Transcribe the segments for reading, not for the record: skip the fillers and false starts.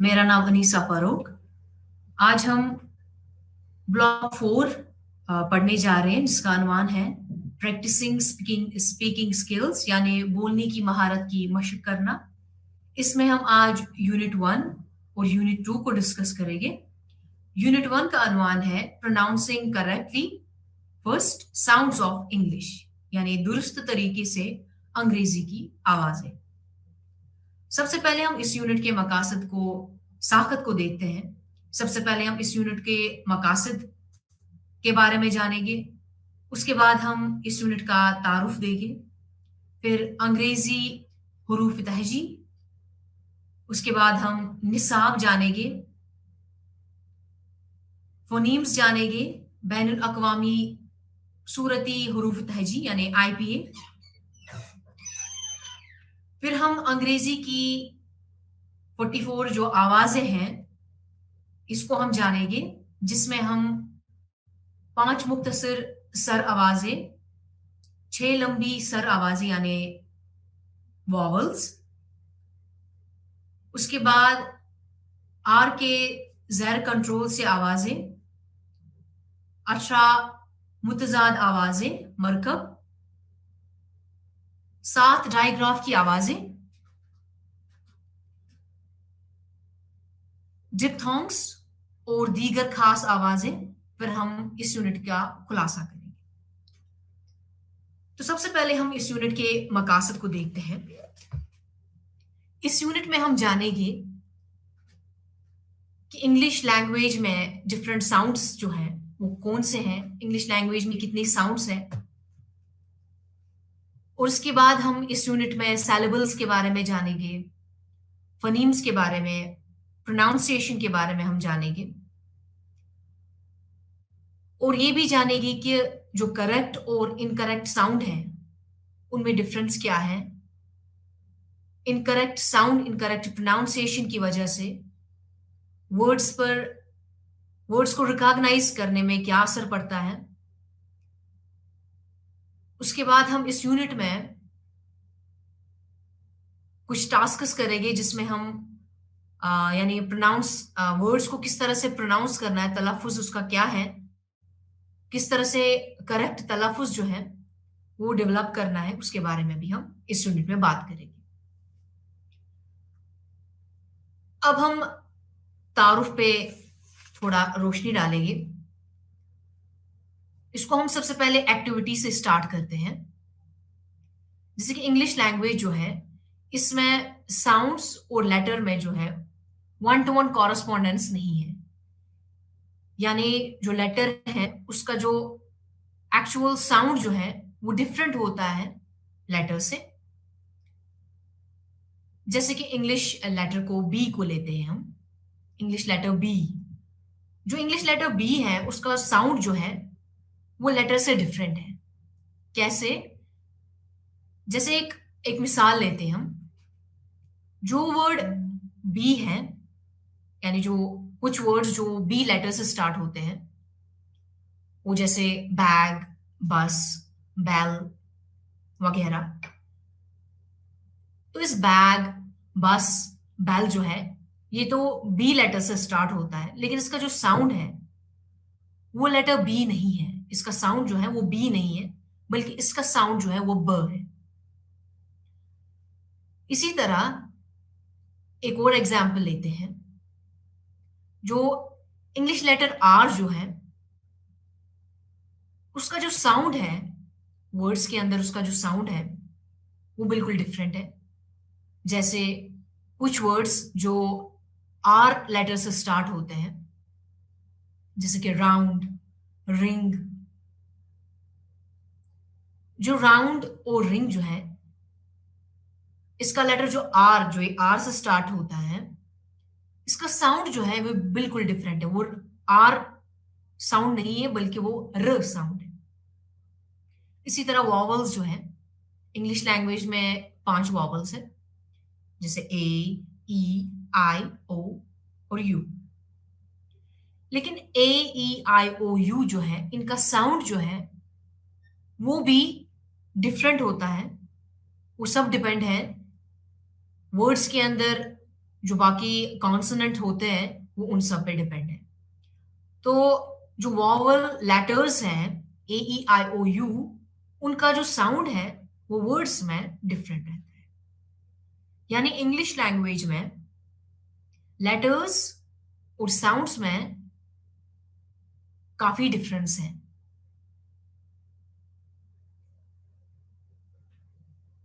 मेरा नाम अनीसा फारूक। आज हम ब्लॉक 4 पढ़ने जा रहे हैं, जिसका अनुमान है प्रैक्टिसिंग स्पीकिंग स्पीकिंग स्किल्स, यानी बोलने की महारत की मशक करना। इसमें हम आज यूनिट 1 और यूनिट 2 को डिस्कस करेंगे। यूनिट 1 का अनुमान है pronouncing correctly first sounds of English, यानी दुरुस्त तरीके से अंग्रेजी की आवाजें। सबसे पहले हम इस यूनिट के मकासद को साखत को देखते हैं। सबसे पहले हम इस यूनिट के मकासद के बारे में जानेंगे। उसके बाद हम इस यूनिट का तारुफ देंगे। फिर अंग्रेजी हुरूफ तहजी। उसके बाद हम निसाब जानेंगे, फोनीम्स जानेंगे, बैनुल अक़वामी सूरती हुरूफ तहजी यानी IPA। फिर हम अंग्रेजी की 44 जो आवाजें हैं इसको हम जानेंगे, जिसमें हम 5 मुख्तसर सर आवाजें, 6 लंबी सर आवाजें यानी वॉवल्स। उसके बाद आर के जैर कंट्रोल से आवाजें, 18 मुतजाद आवाजें मरकब, 7 डायग्राफ की आवाजें, डिप्थोंग्स और दीगर खास आवाजें। फिर हम इस यूनिट का खुलासा करेंगे। तो सबसे पहले हम इस यूनिट के मकासद को देखते हैं। इस यूनिट में हम जानेंगे कि इंग्लिश लैंग्वेज में डिफरेंट साउंड्स जो हैं वो कौन से हैं, इंग्लिश लैंग्वेज में कितनी साउंड्स हैं। और उसके बाद हम इस यूनिट में सैलेबल्स के बारे में जानेंगे, फनीम्स के बारे में, प्रोनाउंसिएशन के बारे में हम जानेंगे। और ये भी जानेंगे कि जो करेक्ट और इनकरेक्ट साउंड है उनमें डिफरेंस क्या है। इनकरेक्ट साउंड, इनकरेक्ट प्रोनाउंसिएशन की वजह से वर्ड्स को रिकॉग्नाइज करने में क्या असर पड़ता है। उसके बाद हम इस यूनिट में कुछ टास्क्स करेंगे, जिसमें हम यानी वर्ड्स को किस तरह से प्रोनाउंस करना है, तलफ़ुज़ उसका क्या है, किस तरह से करेक्ट तलफ़ुज़ जो है वो डेवलप करना है, उसके बारे में भी हम इस यूनिट में बात करेंगे। अब हम तारुफ पे थोड़ा रोशनी डालेंगे। इसको हम सबसे पहले एक्टिविटी से स्टार्ट करते हैं। जैसे कि इंग्लिश लैंग्वेज जो है इसमें साउंड्स और लेटर में जो है 1 to 1 कॉरस्पॉन्डेंस नहीं है, यानी जो लेटर है उसका जो एक्चुअल साउंड जो है वो डिफरेंट होता है लेटर से। जैसे कि इंग्लिश लेटर को बी को लेते हैं हम, इंग्लिश लेटर बी। जो इंग्लिश लेटर बी है उसका साउंड जो है वो लेटर से डिफरेंट है। कैसे? जैसे एक मिसाल लेते हैं हम। जो वर्ड बी है, यानी जो कुछ वर्ड्स जो बी लेटर से स्टार्ट होते हैं, वो जैसे बैग, बस, बेल वगैरह। तो इस बैग, बस, बेल जो है ये तो बी लेटर से स्टार्ट होता है, लेकिन इसका जो साउंड है वो लेटर बी नहीं है। इसका साउंड जो है वो बी नहीं है, बल्कि इसका साउंड जो है वो ब है। इसी तरह एक और एग्जाम्पल लेते हैं। जो इंग्लिश लेटर आर जो है उसका जो साउंड है, वर्ड्स के अंदर उसका जो साउंड है वो बिल्कुल डिफरेंट है। जैसे कुछ वर्ड्स जो आर लेटर से स्टार्ट होते हैं, जैसे कि राउंड, रिंग। जो राउंड और रिंग जो है इसका लेटर जो आर से स्टार्ट होता है, इसका साउंड जो है वो बिल्कुल डिफरेंट है। वो आर साउंड नहीं है, बल्कि वो र साउंड है। इसी तरह वॉवल्स जो है, इंग्लिश लैंग्वेज में 5 वॉवल्स है, जैसे ए, ई, आई, ओ और यू। लेकिन ए, ई, आई, ओ, यू जो है इनका साउंड जो है वो भी डिफरेंट होता है। वो सब डिपेंड है वर्ड्स के अंदर जो बाकी कॉन्सोनेंट होते हैं वो उन सब पे डिपेंड है। तो जो वॉवल लेटर्स हैं, ए ई आई ओ यू, उनका जो साउंड है वो वर्ड्स में डिफरेंट रहता है। यानी इंग्लिश लैंग्वेज में लेटर्स और साउंड्स में काफी डिफरेंस है।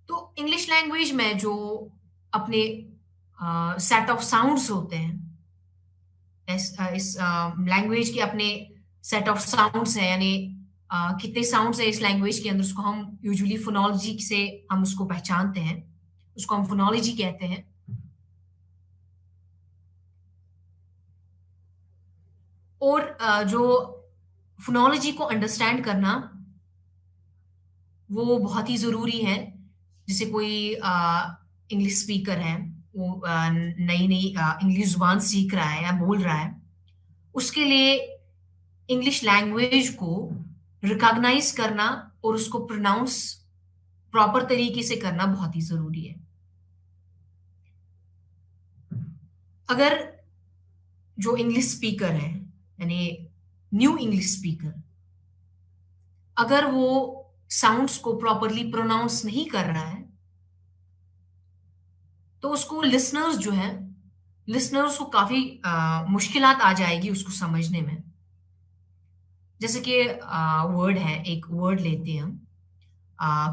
तो इंग्लिश लैंग्वेज में जो अपने सेट ऑफ साउंड्स होते हैं, इस लैंग्वेज के अपने सेट ऑफ साउंड्स हैं, यानी कितने साउंड्स है इस लैंग्वेज के अंदर, उसको हम यूजुअली फोनोलॉजी से हम उसको पहचानते हैं, उसको हम फोनोलॉजी कहते हैं। और जो फोनोलॉजी को अंडरस्टैंड करना वो बहुत ही जरूरी है। जैसे कोई इंग्लिश स्पीकर है, वो नई नई इंग्लिश जुबान सीख रहा है या बोल रहा है, उसके लिए इंग्लिश लैंग्वेज को रिकॉग्नाइज करना और उसको प्रोनाउंस प्रॉपर तरीके से करना बहुत ही जरूरी है। अगर जो इंग्लिश स्पीकर है, यानी न्यू इंग्लिश स्पीकर, अगर वो साउंड्स को प्रॉपरली प्रोनाउंस नहीं कर रहा है, तो उसको लिसनर्स को काफी मुश्किलात आ जाएगी उसको समझने में। जैसे कि वर्ड है, एक वर्ड लेते हैं हम,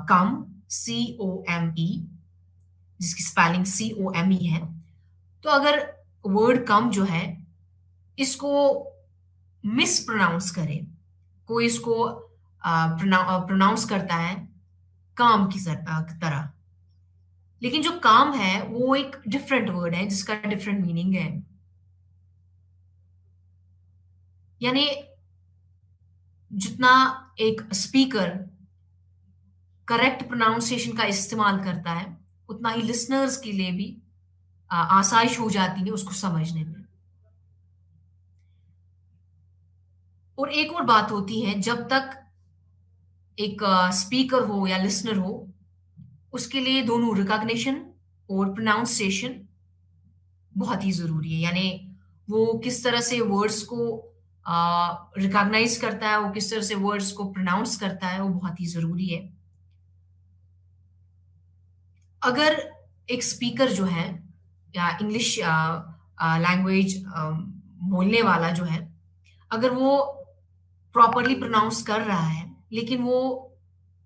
कम, COME, जिसकी स्पेलिंग COME है। तो अगर वर्ड कम जो है, इसको मिस प्रोनाउंस करे, कोई इसको प्रोनाउंस करता है काम की तरह, लेकिन जो काम है वो एक डिफरेंट वर्ड है जिसका डिफरेंट मीनिंग है। यानी जितना एक स्पीकर करेक्ट प्रोनाउंसिएशन का इस्तेमाल करता है, उतना ही लिसनर्स के लिए भी आसाइश हो जाती है उसको समझने में। और एक और बात होती है, जब तक एक स्पीकर हो या लिसनर हो, उसके लिए दोनों रिकॉग्निशन और प्रोनाउंसिएशन बहुत ही जरूरी है। यानी वो किस तरह से वर्ड्स को रिकॉग्नाइज करता है, वो किस तरह से वर्ड्स को प्रोनाउंस करता है, वो बहुत ही जरूरी है। अगर एक स्पीकर जो है या इंग्लिश लैंग्वेज बोलने वाला जो है, अगर वो प्रॉपरली प्रोनाउंस कर रहा है लेकिन वो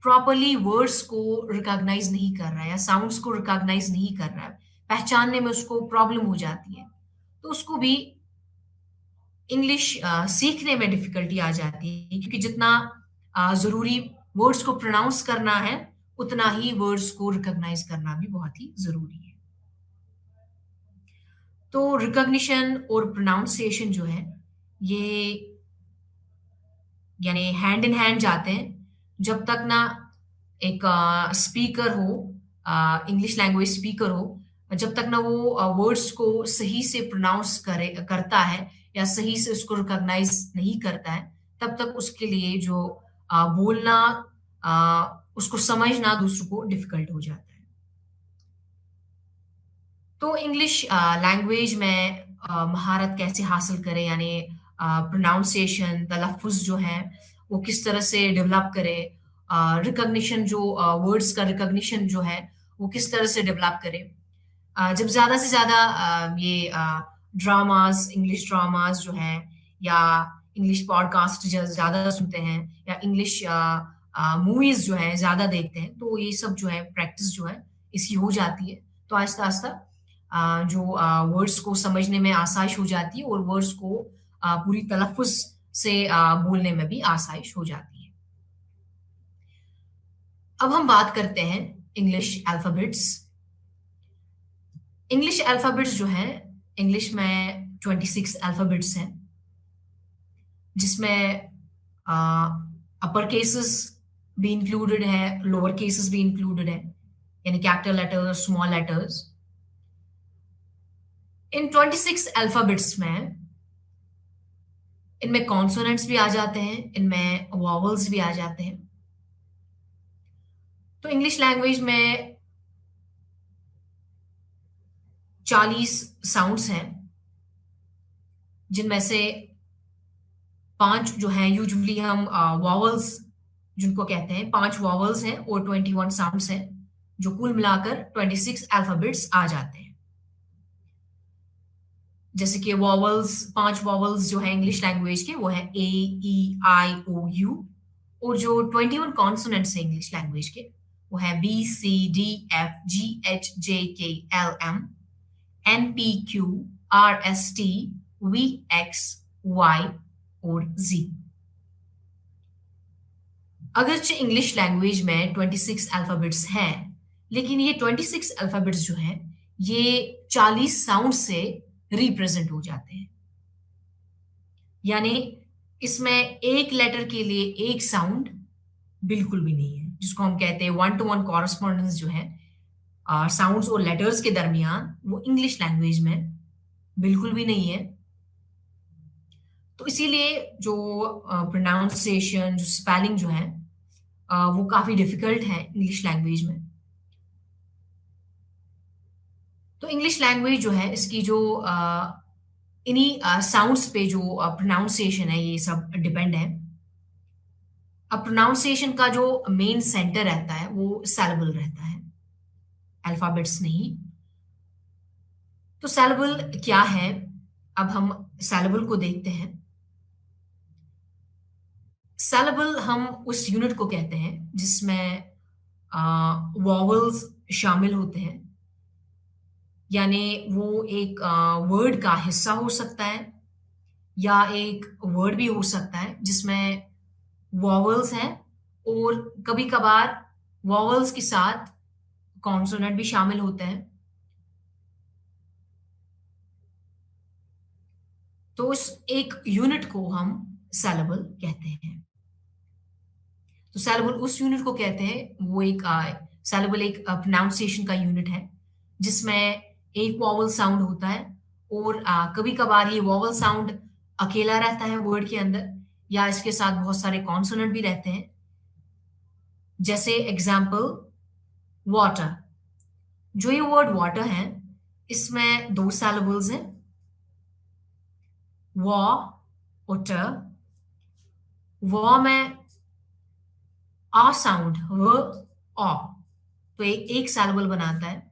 प्रॉपरली वर्ड्स को रिकॉग्नाइज नहीं कर रहा है या साउंड्स को रिकॉग्नाइज नहीं कर रहा है, पहचानने में उसको प्रॉब्लम हो जाती है, तो उसको भी इंग्लिश सीखने में डिफिकल्टी आ जाती है। क्योंकि जितना जरूरी वर्ड्स को प्रोनाउंस करना है, उतना ही वर्ड्स को रिकॉग्नाइज करना भी बहुत ही जरूरी है। तो रिकॉग्निशन और प्रोनाउंसिएशन जो है, ये यानी हैंड इन हैंड जाते हैं। जब तक ना एक स्पीकर हो, इंग्लिश लैंग्वेज स्पीकर हो, जब तक ना वो वर्ड्स को सही से प्रोनाउंस करता है या सही से उसको रिकॉग्नाइज नहीं करता है, तब तक उसके लिए जो बोलना, उसको समझना दूसरों को डिफिकल्ट हो जाता है। तो इंग्लिश लैंग्वेज में महारत कैसे हासिल करें, यानी प्रोनाउंसिएशन, तलफ़ुज़ जो है वो किस तरह से डेवलप करे, रिकॉग्निशन जो वर्ड्स का रिकॉग्निशन जो है वो किस तरह से डेवलप करे। जब ज़्यादा से ज़्यादा ये ड्रामास, इंग्लिश ड्रामास जो हैं, या इंग्लिश पॉडकास्ट ज़्यादा सुनते हैं, या इंग्लिश मूवीज़ जो हैं ज़्यादा देखते हैं, तो ये सब जो है प्रैक्टिस जो है इसकी हो जाती है। तो आहिस्ता-आहिस्ता जो वर्ड्स को समझने में आसाइश हो जाती है और वर्ड्स को पूरी तलफ़ुज़ से बोलने में भी आसाइश हो जाती है। अब हम बात करते हैं इंग्लिश अल्फ़ाबेट्स। इंग्लिश अल्फ़ाबेट्स जो हैं, इंग्लिश में 26 अल्फ़ाबेट्स हैं, जिसमें अपर केसेस भी इंक्लूडेड है, लोअर केसेस भी इंक्लूडेड है, यानी कैपिटल लेटर्स, स्मॉल लेटर्स। इन 26 अल्फ़ाबेट्स में इनमें कॉन्सोनेंट्स भी आ जाते हैं, इनमें वॉवल्स भी आ जाते हैं। तो इंग्लिश लैंग्वेज में 40 साउंड्स हैं, जिनमें से 5 जो हैं यूजुअली हम वॉवल्स जिनको कहते हैं, 5 वॉवल्स हैं और 21 साउंड्स हैं, जो कुल मिलाकर 26 अल्फाबेट्स आ जाते हैं। जैसे कि वॉवल्स, 5 वॉवल्स जो है इंग्लिश लैंग्वेज के, वो है ए, ई, आई, ओ, यू। और जो 21 कॉन्सोनेंट्स है इंग्लिश लैंग्वेज के, वो है B, C, D, F, G, H, J, K, L, M, N, P, Q, R, S, T, V, X, Y और जी। अगरचे इंग्लिश लैंग्वेज में 26 अल्फाबेट्स हैं, लेकिन ये 26 अल्फाबेट्स जो हैं, ये 40 साउंड से रिप्रेजेंट हो जाते हैं। यानी इसमें एक लेटर के लिए एक साउंड बिल्कुल भी नहीं है, जिसको हम कहते हैं वन टू वन कॉरस्पॉन्डेंस जो है साउंड्स और लेटर्स के दरमियान, वो इंग्लिश लैंग्वेज में बिल्कुल भी नहीं है। तो इसीलिए जो प्रोनाउंसिएशन, जो स्पेलिंग जो है, वो काफी डिफिकल्ट है इंग्लिश लैंग्वेज में। तो इंग्लिश लैंग्वेज जो है, इसकी जो इन्हीं साउंड्स पे जो प्रोनाउंसिएशन है, ये सब डिपेंड है। अब प्रोनाउंसिएशन का जो मेन सेंटर रहता है, वो सैलेबल रहता है, अल्फाबेट्स नहीं। तो सैलेबल क्या है? अब हम सैलेबल को देखते हैं। सैलेबल हम उस यूनिट को कहते हैं जिसमें वॉवल्स शामिल होते हैं। यानी वो एक वर्ड का हिस्सा हो सकता है, या एक वर्ड भी हो सकता है जिसमें वॉवल्स हैं, और कभी कभार वॉवल्स के साथ कॉन्सोनेंट भी शामिल होते हैं। तो उस एक यूनिट को हम सैलेबल कहते हैं। तो सैलेबल उस यूनिट को कहते हैं, वो एक सैलेबल एक प्रोनाउंसिएशन का यूनिट है, जिसमें एक वॉवल साउंड होता है, और कभी कभार ये वॉवल साउंड अकेला रहता है वर्ड के अंदर, या इसके साथ बहुत सारे कॉन्सोनेंट भी रहते हैं। जैसे एग्जाम्पल वाटर। जो ये वर्ड वाटर है, इसमें 2 सैलेबल्स हैं, वॉ और ट। वॉ में आ साउंड, व, ऑ, तो एक सैलेबल बनाता है।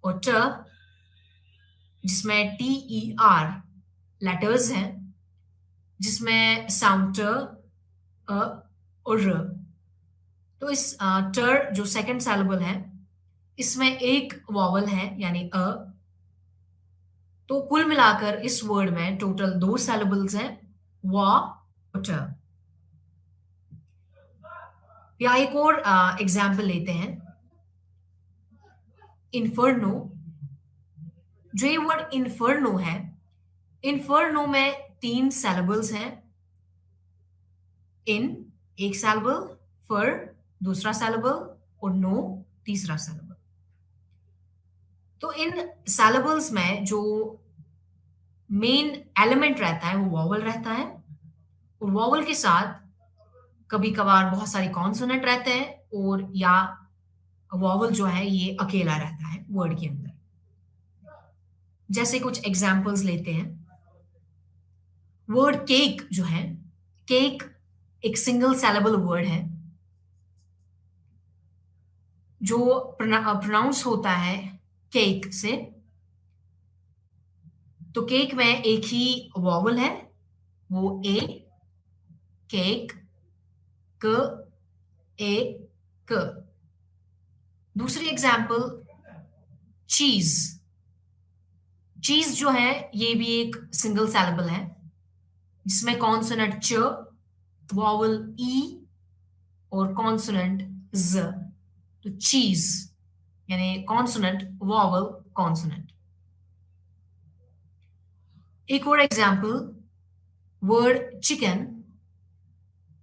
और ट, जिसमें टी, ई, आर लेटर्स हैं, जिसमें साउंड ट, अ और र। तो इस टर जो सेकंड सैलेबल है, इसमें एक वॉवल है, यानी अ। तो कुल मिलाकर इस वर्ड में टोटल 2 सैलेबल्स हैं, वा और ट। या एक और एग्जाम्पल लेते हैं, इन्फर्नो। जो ये वर्ड इन्फर्नो है, इन्फर्नो में 3 सैलेबल्स हैं। इन एक सैलेबल, फर दूसरा सैलेबल, और नो तीसरा सैलेबल। तो इन सैलेबल्स में जो मेन एलिमेंट रहता है, वो वॉवल रहता है, और वॉवल के साथ कभी कभार बहुत सारे कॉन्सोनेंट रहते हैं, और या वॉवल जो है ये अकेला रहता है वर्ड के अंदर। जैसे कुछ एग्जाम्पल्स लेते हैं। वर्ड केक जो है, केक एक सिंगल सैलेबल वर्ड है, जो प्रोनाउंस होता है केक से। तो केक में एक ही वॉवल है, वो ए, केक, क, ए, क। दूसरी एग्जाम्पल चीज। चीज जो है, ये भी एक सिंगल सैलेबल है, जिसमें कॉन्सोनेंट च, वॉवल ई और कॉन्सोनेंट ज। तो चीज यानी कॉन्सोनेंट, वॉवल, कॉन्सोनेंट। एक और एग्जाम्पल, वर्ड चिकन।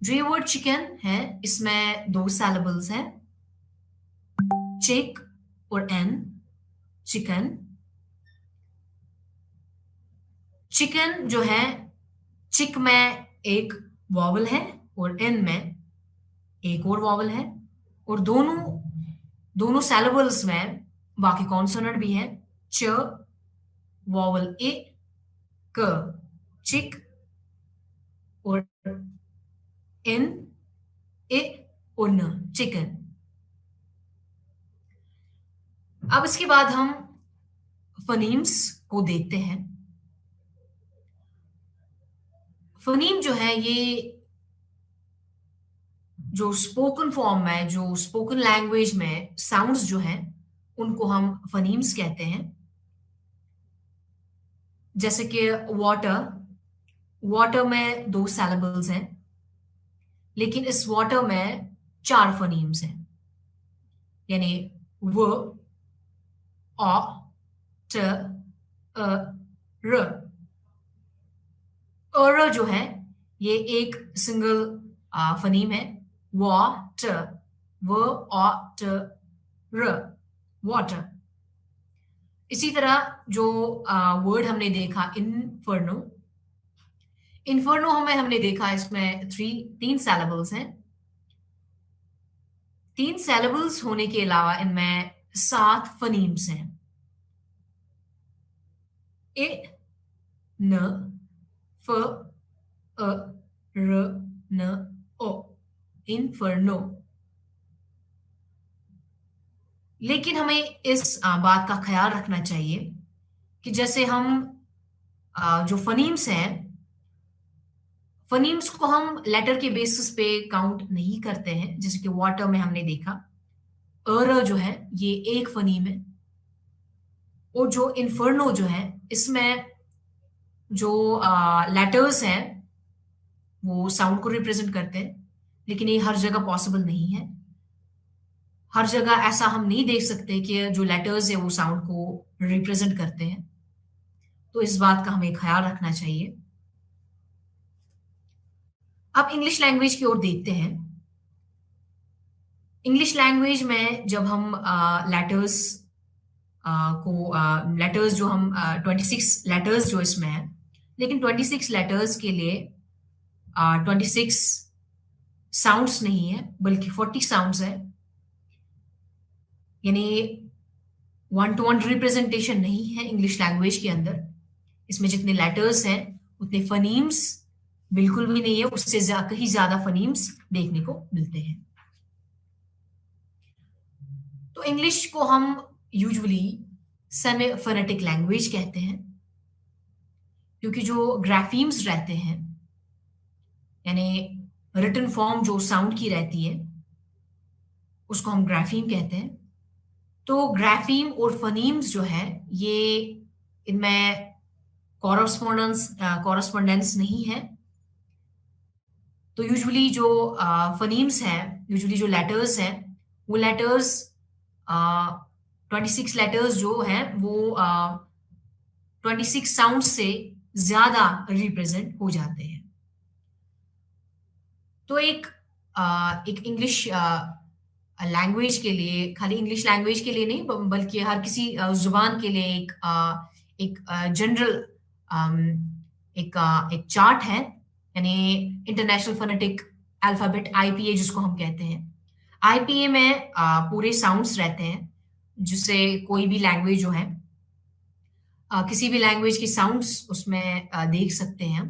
जो ये वर्ड चिकन है, इसमें 2 सैलेबल्स हैं, चिक और एन, चिकन। चिकन जो है, चिक में एक वॉवल है, और एन में एक और वॉवल है, और दोनों सैलेबल्स में बाकी कॉन्सोनेंट भी हैं, च, वॉवल ए, क, चिक, और एन, ए, और न, चिकन। अब इसके बाद हम फनीम्स को देखते हैं। फनीम जो है ये जो स्पोकन फॉर्म में, जो स्पोकन लैंग्वेज में साउंड्स जो हैं उनको हम फनीम्स कहते हैं। जैसे कि वाटर, वाटर में 2 सैलेबल्स हैं, लेकिन इस वाटर में 4 फनीम्स हैं, यानी व, अ, ट, अ, र। र जो है ये एक सिंगल फनीम है, व, ट, व, अ, ट, र, वाटर। इसी तरह जो वर्ड हमने देखा इनफर्नो, इन्फर्नो हमें हमने देखा इसमें 3 सैलेबल्स हैं। 3 सैलेबल्स होने के अलावा इनमें 7 फनीम्स हैं, ए, न, फ, अ, र, न, ओ, इन्फर्नो। लेकिन हमें इस बात का ख्याल रखना चाहिए कि जैसे हम जो फनीम्स हैं, फनीम्स को हम लेटर के बेसिस पे काउंट नहीं करते हैं। जैसे कि वाटर में हमने देखा अर जो है ये एक फनीम है, और जो इन्फर्नो जो है इसमें जो लेटर्स हैं वो साउंड को रिप्रेजेंट करते हैं, लेकिन ये हर जगह पॉसिबल नहीं है। हर जगह ऐसा हम नहीं देख सकते कि जो लेटर्स है वो साउंड को रिप्रेजेंट करते हैं, तो इस बात का हमें ख्याल रखना चाहिए। अब इंग्लिश लैंग्वेज की ओर देखते हैं। इंग्लिश लैंग्वेज में जब हम लेटर्स लेटर्स जो हम 26 लेटर्स जो इसमें है, लेकिन 26 लेटर्स के लिए 26 साउंड्स नहीं है बल्कि 40 साउंड्स है, यानी 1-to-1 रिप्रेजेंटेशन नहीं है इंग्लिश लैंग्वेज के अंदर। इसमें जितने लेटर्स हैं उतने फनीम्स बिल्कुल भी नहीं है, उससे कहीं ज्यादा फनीम्स देखने को मिलते हैं। तो इंग्लिश को हम यूजुअली सेमी फोनेटिक लैंग्वेज कहते हैं, क्योंकि जो ग्राफीम्स रहते हैं, यानी रिटन फॉर्म जो साउंड की रहती है उसको हम ग्राफीम कहते हैं। तो ग्राफीम और फनीम्स जो है ये इनमें कॉरस्पॉन्डेंस नहीं है। तो यूजुअली जो फनीम्स हैं, यूजुअली जो लेटर्स हैं, वो लेटर्स 26 लेटर्स जो हैं वो 26 साउंड से ज्यादा रिप्रेजेंट हो जाते हैं। तो एक इंग्लिश लैंग्वेज के लिए, खाली इंग्लिश लैंग्वेज के लिए नहीं बल्कि हर किसी जुबान के लिए एक जनरल एक चार्ट है, यानी इंटरनेशनल फोनेटिक अल्फाबेट आईपीए जिसको हम कहते हैं। आईपीए में पूरे साउंड्स रहते हैं, जिससे कोई भी लैंग्वेज जो है किसी भी लैंग्वेज की साउंड्स उसमें देख सकते हैं हम,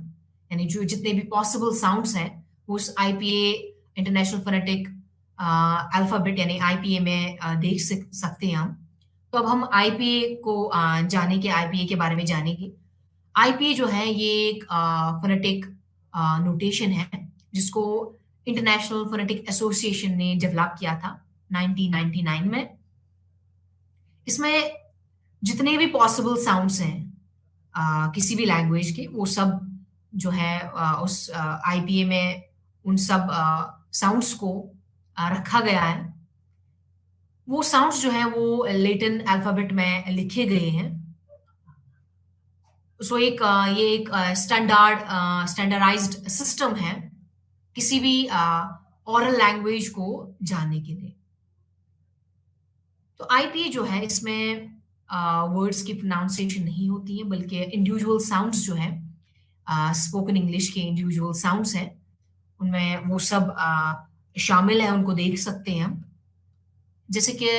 यानी जो जितने भी पॉसिबल साउंड्स हैं उस आईपीए इंटरनेशनल फोनेटिक अल्फाबेट यानी आईपीए में देख सकते हैं हम। तो अब हम आईपीए को जानेंगे, आईपीए के बारे में जानेंगे। आईपीए जो है ये एक फोनेटिक नोटेशन है जिसको इंटरनेशनल फोनेटिक एसोसिएशन ने डेवलप किया था 1999 में। इसमें जितने भी पॉसिबल साउंड्स हैं किसी भी लैंग्वेज के, वो सब जो है उस आईपीए में उन सब साउंड्स को रखा गया है। वो साउंड्स जो है वो लैटिन अल्फाबेट में लिखे गए हैं। सो ये एक स्टैंडर्डाइज्ड सिस्टम है किसी भी ओरल लैंग्वेज को जानने के लिए। तो आईपीए जो है इसमें वर्ड्स की प्रोनाउंसिएशन नहीं होती है, बल्कि इंडिविजुअल साउंड्स जो है स्पोकन इंग्लिश के इंडिविजुअल साउंड्स हैं उनमें वो सब शामिल है, उनको देख सकते हैं हम। जैसे कि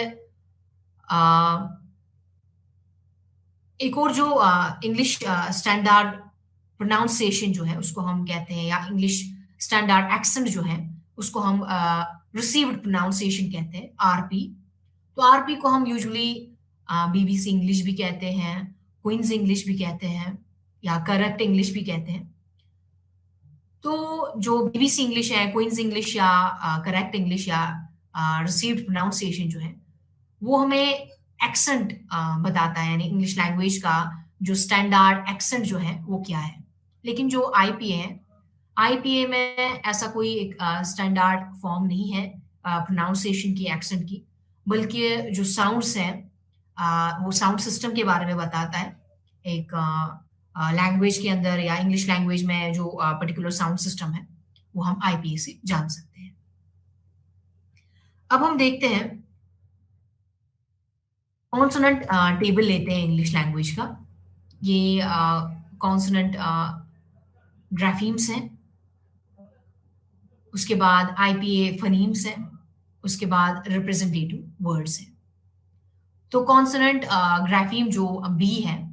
एक और जो इंग्लिश स्टैंडर्ड प्रोनाउंसिएशन जो है उसको हम कहते हैं, या इंग्लिश स्टैंडर्ड एक्सेंट जो है उसको हम रिसीव्ड प्रोनाउंसिएशन कहते हैं, आरपी। तो आरपी को हम यूजुअली बीबीसी इंग्लिश भी कहते हैं, क्वींस इंग्लिश भी कहते हैं, या करेक्ट इंग्लिश भी कहते हैं। तो जो बीबीसी इंग्लिश है, क्वींस इंग्लिश या करेक्ट इंग्लिश या रिसीव्ड प्रोनाउंसिएशन जो है वो हमें एक्सेंट बताता है, यानी इंग्लिश लैंग्वेज का जो स्टैंडर्ड एक्सेंट जो है वो क्या है। लेकिन जो आईपीए है, आईपीए में ऐसा कोई एक स्टैंडर्ड फॉर्म नहीं है प्रोनाउंसिएशन की, एक्सेंट की, बल्कि जो साउंड्स हैं वो साउंड सिस्टम के बारे में बताता है। एक लैंग्वेज के अंदर या इंग्लिश लैंग्वेज में जो पर्टिकुलर साउंड सिस्टम है वो हम आईपीए से जान सकते हैं। अब हम देखते हैं कॉन्सोनेंट टेबल लेते हैं इंग्लिश लैंग्वेज का। ये कॉन्सोनेंट ग्राफीम्स हैं, उसके बाद आईपीए फनीम्स हैं, उसके बाद रिप्रेजेंटेटिव वर्ड्स हैं। तो कॉन्सोनेंट ग्राफीम जो बी है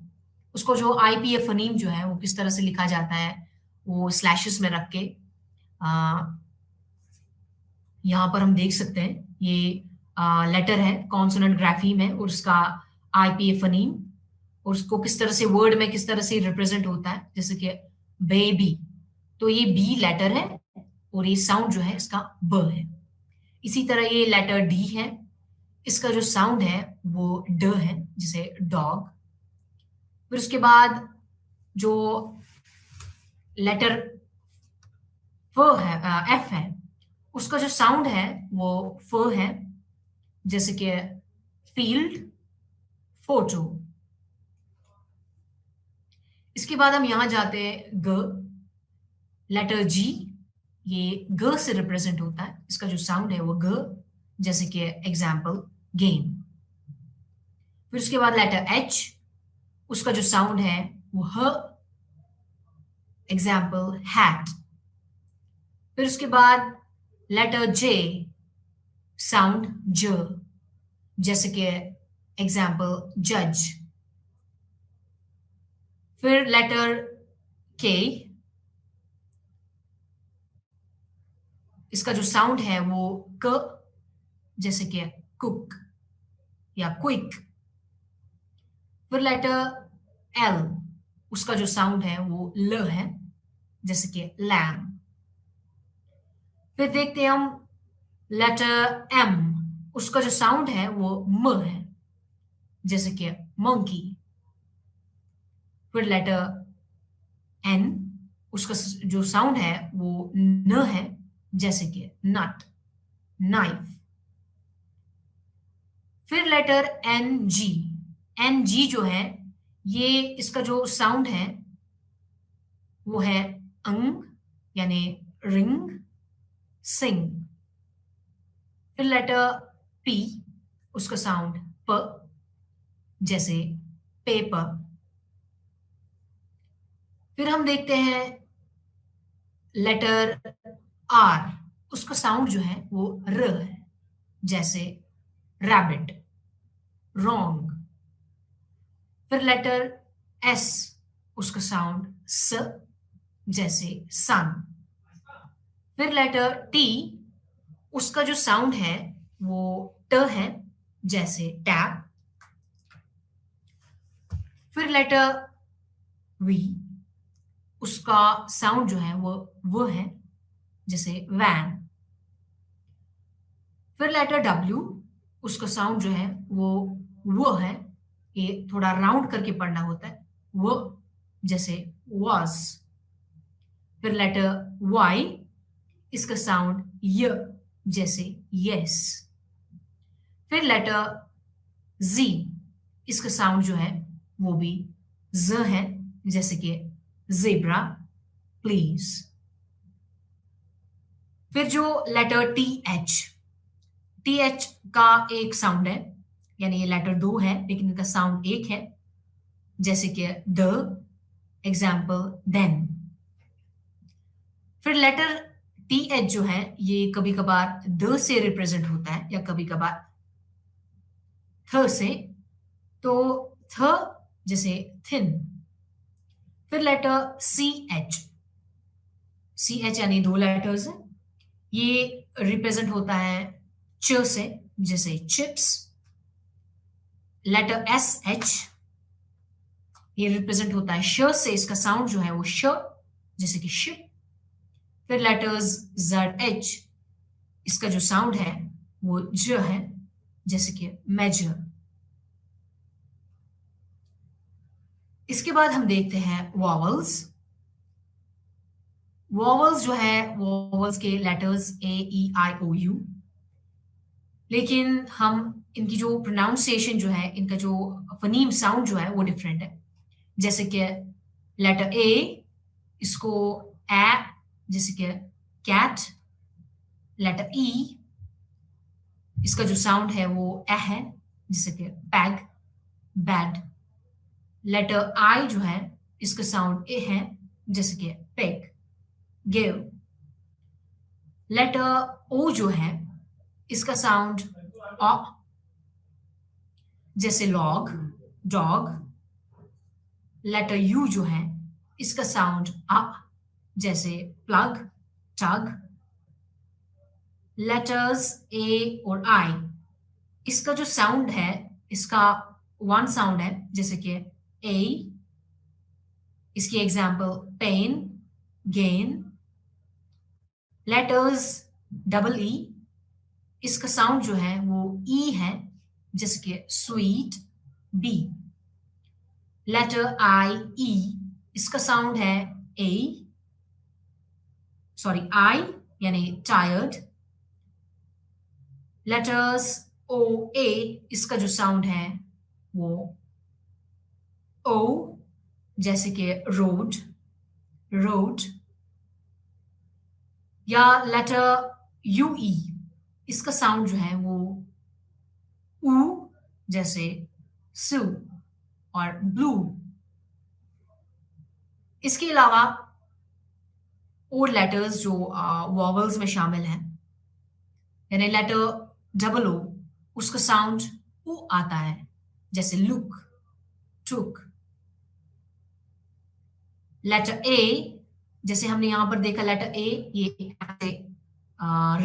उसको जो आईपीए फनीम जो है वो किस तरह से लिखा जाता है, वो स्लैशेस में रख के यहाँ पर हम देख सकते हैं। ये लेटर है, कॉन्सोनेंट ग्राफीम है, और उसका आईपीए फनीम, और उसको किस तरह से वर्ड में किस तरह से रिप्रेजेंट होता है, जैसे कि बेबी। तो ये बी लेटर है और ये साउंड जो है इसका ब है। इसी तरह ये लेटर डी है, इसका जो साउंड है वो ड है, जैसे डॉग। फिर उसके बाद जो लेटर फ है, एफ है, उसका जो साउंड है वो फ है, जैसे कि फील्ड, फोटो। इसके बाद हम यहां जाते हैं ग, लेटर जी, ये ग से रिप्रेजेंट होता है, इसका जो साउंड है वो ग, जैसे कि एग्जाम्पल गेम। फिर उसके बाद लेटर एच, उसका जो साउंड है वो ह, एग्जाम्पल हैट। फिर उसके बाद लेटर जे, साउंड ज, जैसे कि एग्जाम्पल जज। फिर लेटर के, इसका जो साउंड है वो क, जैसे कि कुक या क्विक। फिर लेटर एल, उसका जो साउंड है वो ल है, जैसे कि लैम। फिर देखते हैं हम लेटर एम, उसका जो साउंड है वो म है, जैसे कि मंकी। फिर लेटर एन, उसका जो साउंड है वो न है, जैसे कि नट, नाइफ। फिर letter N G, N G जो है ये इसका जो साउंड है वो है अंग, यानी रिंग, सिंग। फिर लेटर पी, उसका साउंड प, जैसे पेपर। फिर हम देखते हैं लेटर आर, उसका साउंड जो है वो र है, जैसे रैबिट, रॉन्ग। फिर लेटर एस, उसका साउंड स, जैसे सन। फिर लेटर टी, उसका जो साउंड है वो ट है, जैसे टैप। फिर लेटर वी, उसका साउंड जो है वो है, जैसे वैन। फिर लेटर डब्ल्यू, उसका साउंड जो है वो है, ये थोड़ा राउंड करके पढ़ना होता है, वो, जैसे was। फिर लेटर वाई, इसका साउंड य, जैसे यस। फिर लेटर जी, इसका साउंड जो है वो भी ज है, जैसे कि जेब्रा, प्लीज। फिर जो लेटर टी एच का एक साउंड है, यानी ये लेटर दो है लेकिन इनका साउंड एक है, जैसे कि द, एग्जाम्पल देन। फिर लेटर टी एच जो है ये कभी कभार द से रिप्रेजेंट होता है या कभी कभार थ से, तो थ जैसे थिन। फिर letter C H, C H यानी दो लेटर्स है, ये रिप्रेजेंट होता है च से, जैसे चिप्स। लेटर एस एच, ये रिप्रेजेंट होता है श से, इसका साउंड जो है वो श, जैसे कि शिप। फिर लेटर्स जेड एच, इसका जो साउंड है वो ज है, जैसे कि मेजर। इसके बाद हम देखते हैं वॉवल्स। वॉवल्स जो है, वॉवल्स के letters A E I O you, लेकिन हम इनकी जो प्रोनाउंसिएशन जो है, इनका जो फनीम साउंड जो है वो डिफरेंट है। जैसे कि लेटर ए, इसको ए, जैसे कि कैट। लेटर ई, इसका जो साउंड है वो ए है, जैसे कि बैग, बैड। लेटर आई जो है, इसका साउंड ए है, जैसे कि पिग, गिव। लेटर ओ जो है, इसका साउंड अ, जैसे लॉग, डॉग। लेटर यू जो है, इसका साउंड अ, जैसे प्लग, टग। लेटर्स ए और आई, इसका जो साउंड है, इसका वन साउंड है, जैसे कि ए। इसकी example pen, gain. Letters double E, इसका साउंड जो है वो ई है, जैसे कि sweet, bee. Letter I E, इसका साउंड है ए, सॉरी आई यानी टायर्ड। लेटर्स ओ ए, इसका जो साउंड है वो ओ, जैसे कि रोड, रोड। या लेटर यू ई, इसका साउंड जो है वो ऊ, जैसे सू और ब्लू। इसके अलावा और लेटर्स जो वॉवल्स में शामिल हैं, यानी लेटर डबल ओ, उसका साउंड ऊ आता है, जैसे लुक, टुक। लेटर ए, जैसे हमने यहां पर देखा लेटर ए, ये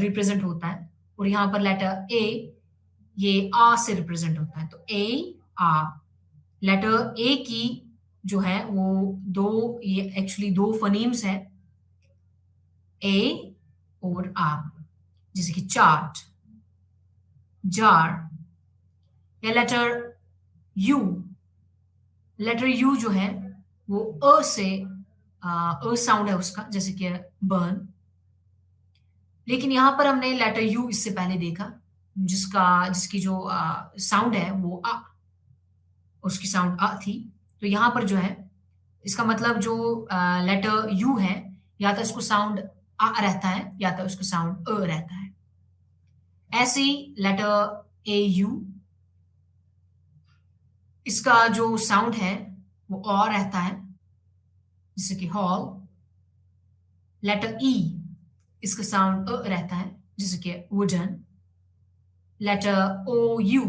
रिप्रेजेंट होता है, और यहां पर लेटर ए ये आ से रिप्रेजेंट होता है, तो ए आ। लेटर ए की जो है वो दो, ये एक्चुअली दो फनीम्स है, ए और आ, जैसे कि चार्ट, जार। या लेटर यू, लेटर यू जो है वो अ से, साउंड है उसका, जैसे कि बर्न। लेकिन यहां पर हमने लेटर यू इससे पहले देखा, जिसकी जो साउंड है वो अ, उसकी साउंड अ थी। तो यहाँ पर जो है, इसका मतलब जो लेटर यू है, या तो इसको साउंड अ रहता है, या तो इसको साउंड अ रहता है। ऐसे ही लेटर ए यू, इसका जो साउंड है वो अ रहता है, जैसे कि हॉल। लेटर ई, इसका साउंड अ रहता है, जैसे कि वुडन। लेटर ओ यू,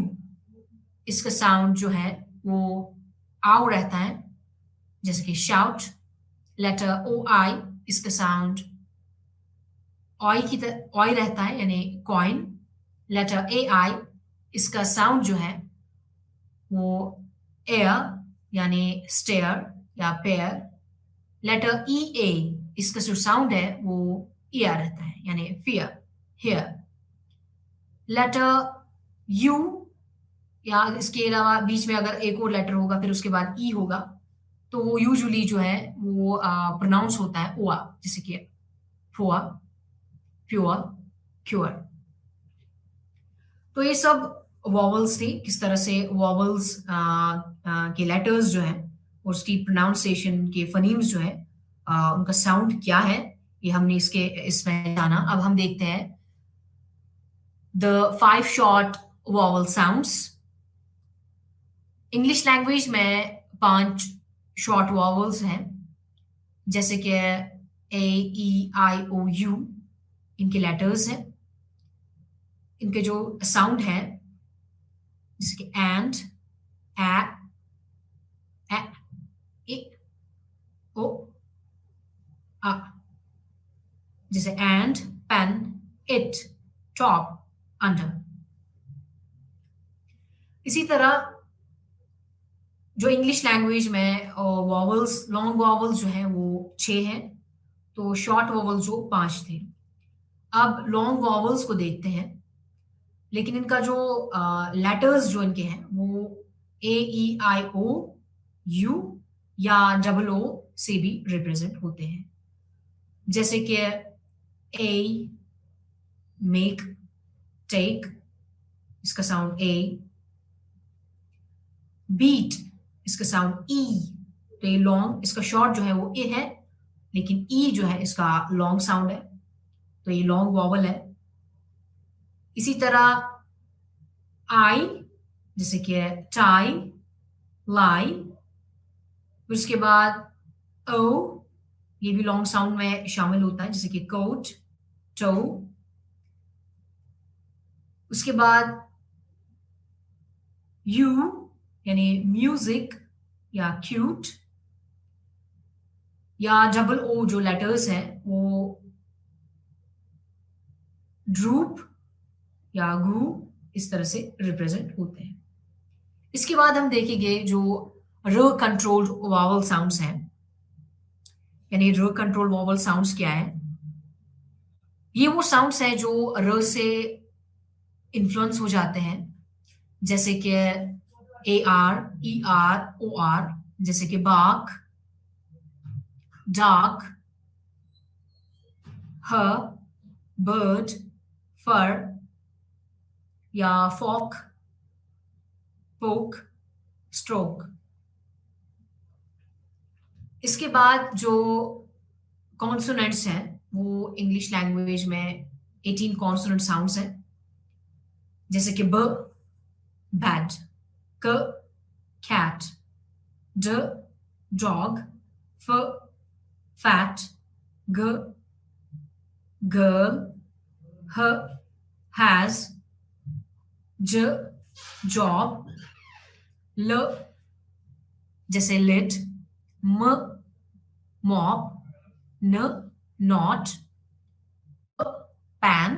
इसका साउंड जो है वो आउ रहता है, जैसे कि शाउट। लेटर ओ आई, इसका साउंड ऑय की तरह ऑय रहता है, यानी कॉइन। लेटर ए आई, इसका साउंड जो है वो एयर, यानी स्टेयर या पेयर। लेटर ई ए, इसका जो साउंड है वो ईयर रहता है, यानी फियर, हेयर। लेटर यू, या इसके अलावा बीच में अगर एक और लेटर होगा फिर उसके बाद ई होगा, तो वो यूजुअली जो है वो प्रोनाउंस होता है ओआ, जैसे कि फोआ, प्योर, क्योर। तो ये सब वॉवल्स थी, किस तरह से वॉवल्स के लेटर्स जो हैं और उसकी प्रोनाउंसिएशन के फनीम्स जो है, उनका साउंड क्या है, ये हमने इसमें जाना। अब हम देखते हैं the 5 short vowel sounds. English language में 5 शॉर्ट वॉवल्स हैं, जैसे कि ए ई आई ओ यू, इनके लेटर्स हैं। इनके जो साउंड है जैसे कि एंड, ए, ए, इ, ओ, आ, जैसे end, pen, it, top, under. इसी तरह जो इंग्लिश लैंग्वेज में वॉवल्स, लॉन्ग वॉवल्स जो हैं वो 6 हैं, तो शॉर्ट वॉवल्स जो 5 थे। अब लॉन्ग वॉवल्स को देखते हैं, लेकिन इनका जो लेटर्स जो इनके हैं वो ए, ई, आई, ओ, यू या डबल ओ से भी रिप्रेजेंट होते हैं। जैसे कि ए, मेक, टेक, इसका साउंड ए, बीट, इसका साउंड ई, तो ये लॉन्ग, इसका शॉर्ट जो है वो ए है, लेकिन ई जो है इसका लॉन्ग साउंड है, तो ये लॉन्ग वॉवल है। इसी तरह आई, जैसे कि टाई, लाई, उसके बाद ओ, ये भी लॉन्ग साउंड में शामिल होता है, जैसे कि कोट, टो। उसके बाद यू, यानी म्यूजिक या क्यूट, या डबल ओ जो लेटर्स हैं वो ड्रूप या गू, इस तरह से रिप्रेजेंट होते हैं। इसके बाद हम देखेंगे जो र कंट्रोल्ड वॉवल साउंड्स हैं, यानी र कंट्रोल वॉवल साउंड्स क्या है। ये वो साउंड्स हैं जो र से इन्फ्लुएंस हो जाते हैं, जैसे कि A R, E R, O R, जैसे कि बाक, डार्क, ह, बर्ड, फर, या फॉक, पोक, स्ट्रोक। इसके बाद जो कॉन्सोनेंट्स हैं वो इंग्लिश लैंग्वेज में 18 कॉन्सोनेंट साउंड्स हैं, जैसे कि ब, बैट, क, कैट, ड, डॉग, फ, फैट, ग, गर्ल, ह, हैज, ज, जॉब, ल, जैसे लिट, म, मॉप, न, not, pan,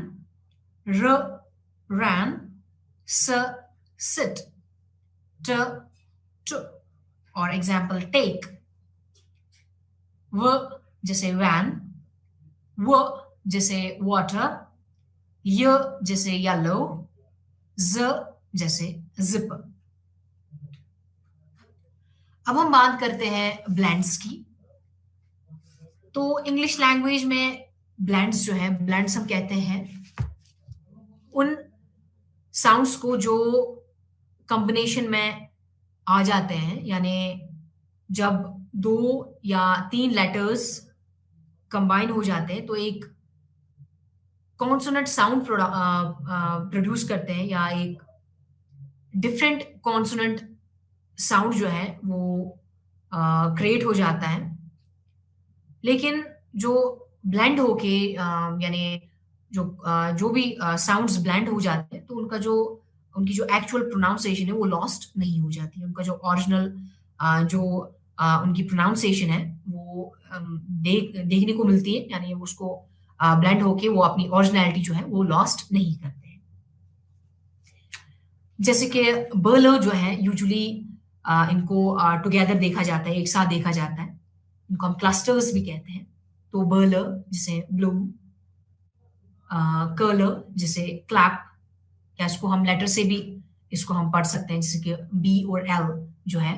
r, ran, s, sit, t, took, और एग्जाम्पल टेक। व जैसे वैन, व जैसे वाटर, य जैसे येलो, ज जैसे जिप। अब हम बात करते हैं ब्लेंड्स की। तो इंग्लिश लैंग्वेज में ब्लेंड्स जो है, ब्लेंड्स हम कहते हैं उन साउंड्स को जो कॉम्बिनेशन में आ जाते हैं, यानी जब 2 या 3 लेटर्स कंबाइन हो जाते हैं तो एक कॉन्सोनेंट साउंड प्रोड्यूस करते हैं, या एक डिफरेंट कॉन्सोनेंट साउंड जो है वो क्रिएट हो जाता है। लेकिन जो ब्लेंड होके यानी जो भी साउंड्स ब्लेंड हो जाते हैं तो उनकी जो एक्चुअल प्रोनाउंसिएशन है वो लॉस्ट नहीं हो जाती है। उनका जो ओरिजिनल जो उनकी प्रोनाउंसिएशन है वो देखने को मिलती है, यानी उसको ब्लेंड होके वो अपनी ओरिजिनलिटी जो है वो लॉस्ट नहीं करते हैं। जैसे कि बर्ल जो है यूजुअली इनको टुगेदर देखा जाता है, एक साथ देखा जाता है, इनको हम क्लस्टर्स भी कहते हैं। तो बर्ल जैसे ब्लू, कर्लर जैसे क्लैप, या इसको हम लेटर से भी इसको हम पढ़ सकते हैं, जैसे कि बी और एल जो है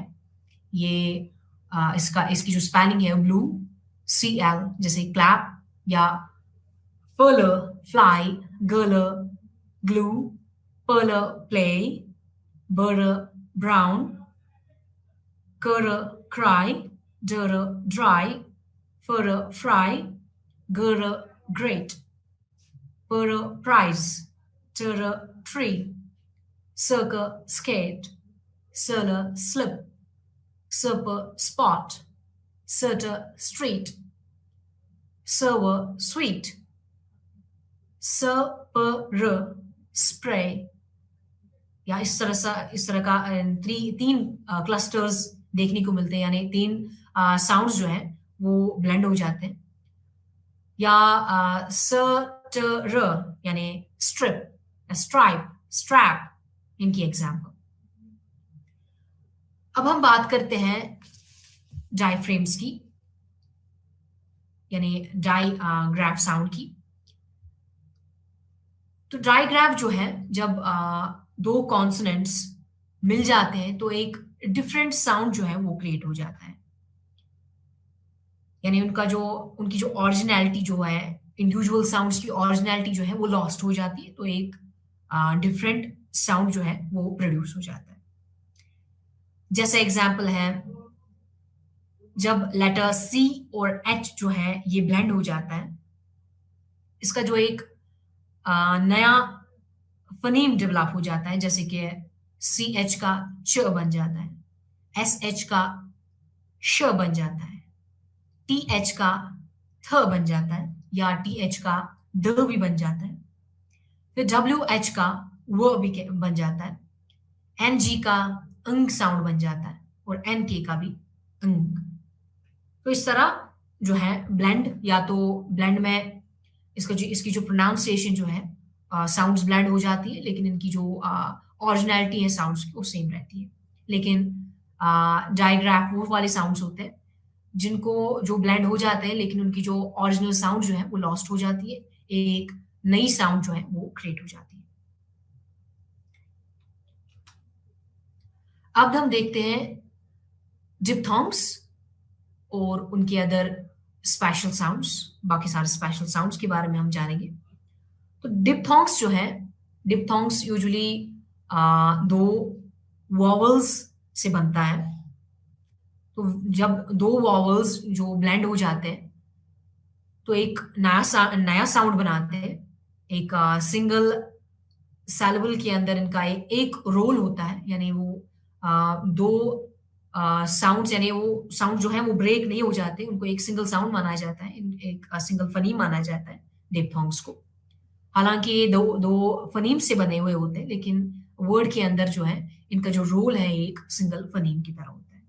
ये इसकी जो स्पेलिंग है ब्लू, सी एल जैसे क्लैप, या पर्लर फ्लाई, गर्लर ग्लू, पर्लर प्ले, बर्र ब्राउन, कर्र cry, durr dry, furr fry, grr great, purr prize, turr tree, circle skate, surler slip, surper spot, surter street, server sweet, surper spray, या इस तरह का तीन क्लस्टर्स देखने को मिलते हैं, यानी तीन साउंड्स जो हैं वो ब्लेंड हो जाते हैं। या स ट र यानी स्ट्रिप, स्ट्राइप, स्ट्रैप इनकी एग्जाम्पल। अब हम बात करते हैं डायफ्रेम्स की, यानी ग्राफ साउंड की। तो ग्राफ जो है, जब दो कॉन्सोनेंट्स मिल जाते हैं तो एक डिफरेंट साउंड जो है वो क्रिएट हो जाता है, यानी उनकी जो ओरिजिनलिटी जो है, इंडिविजुअल साउंड्स की ओरिजिनलिटी जो है वो लॉस्ट हो जाती है, तो एक डिफरेंट साउंड जो है वो प्रोड्यूस हो जाता है। जैसे एग्जाम्पल है, जब लेटर सी और एच जो है ये ब्लेंड हो जाता है, इसका जो एक नया फनीम डेवलप हो जाता है, जैसे कि सी एच का च बन जाता है, एस एच का श बन जाता है, टी एच का थ बन जाता है, या टी एच का द भी बन जाता है। फिर डब्ल्यू एच का व भी बन जाता है, एन जी का अंग साउंड बन जाता है, और एन के का भी अंग। तो इस तरह जो है ब्लेंड, या तो ब्लेंड में इसकी जो प्रोनाउंसिएशन जो है साउंड्स ब्लेंड हो जाती है, लेकिन इनकी जो ओरिजिनलिटी है साउंड्स की वो सेम रहती है। लेकिन डाइग्राफ वो वाले साउंड्स होते हैं जिनको जो ब्लेंड हो जाते हैं, लेकिन उनकी जो ओरिजिनल साउंड जो है वो लॉस्ट हो जाती है, एक नई साउंड जो है वो क्रिएट हो जाती है। अब हम देखते हैं डिप्थोंग्स और उनके अदर स्पेशल साउंड्स, बाकी सारे स्पेशल साउंड्स के बारे में हम जानेंगे। तो डिप्थोंग्स जो है, डिप्थोंग्स यूजुअली दो वॉवल्स से बनता है। तो जब दो वॉवल्स जो ब्लेंड हो जाते हैं तो एक नया साउंड बनाते हैं। एक सिंगल सैलेबल के अंदर इनका एक रोल होता है, यानी वो दो साउंड्स, यानी वो साउंड जो है वो ब्रेक नहीं हो जाते, उनको एक सिंगल साउंड माना जाता है, एक सिंगल फनीम माना जाता है डिप्थोंग्स को। हालांकि ये दो दो फनीम से बने हुए होते हैं, लेकिन वर्ड के अंदर जो है इनका जो रोल है एक सिंगल फनीम की तरह होता है।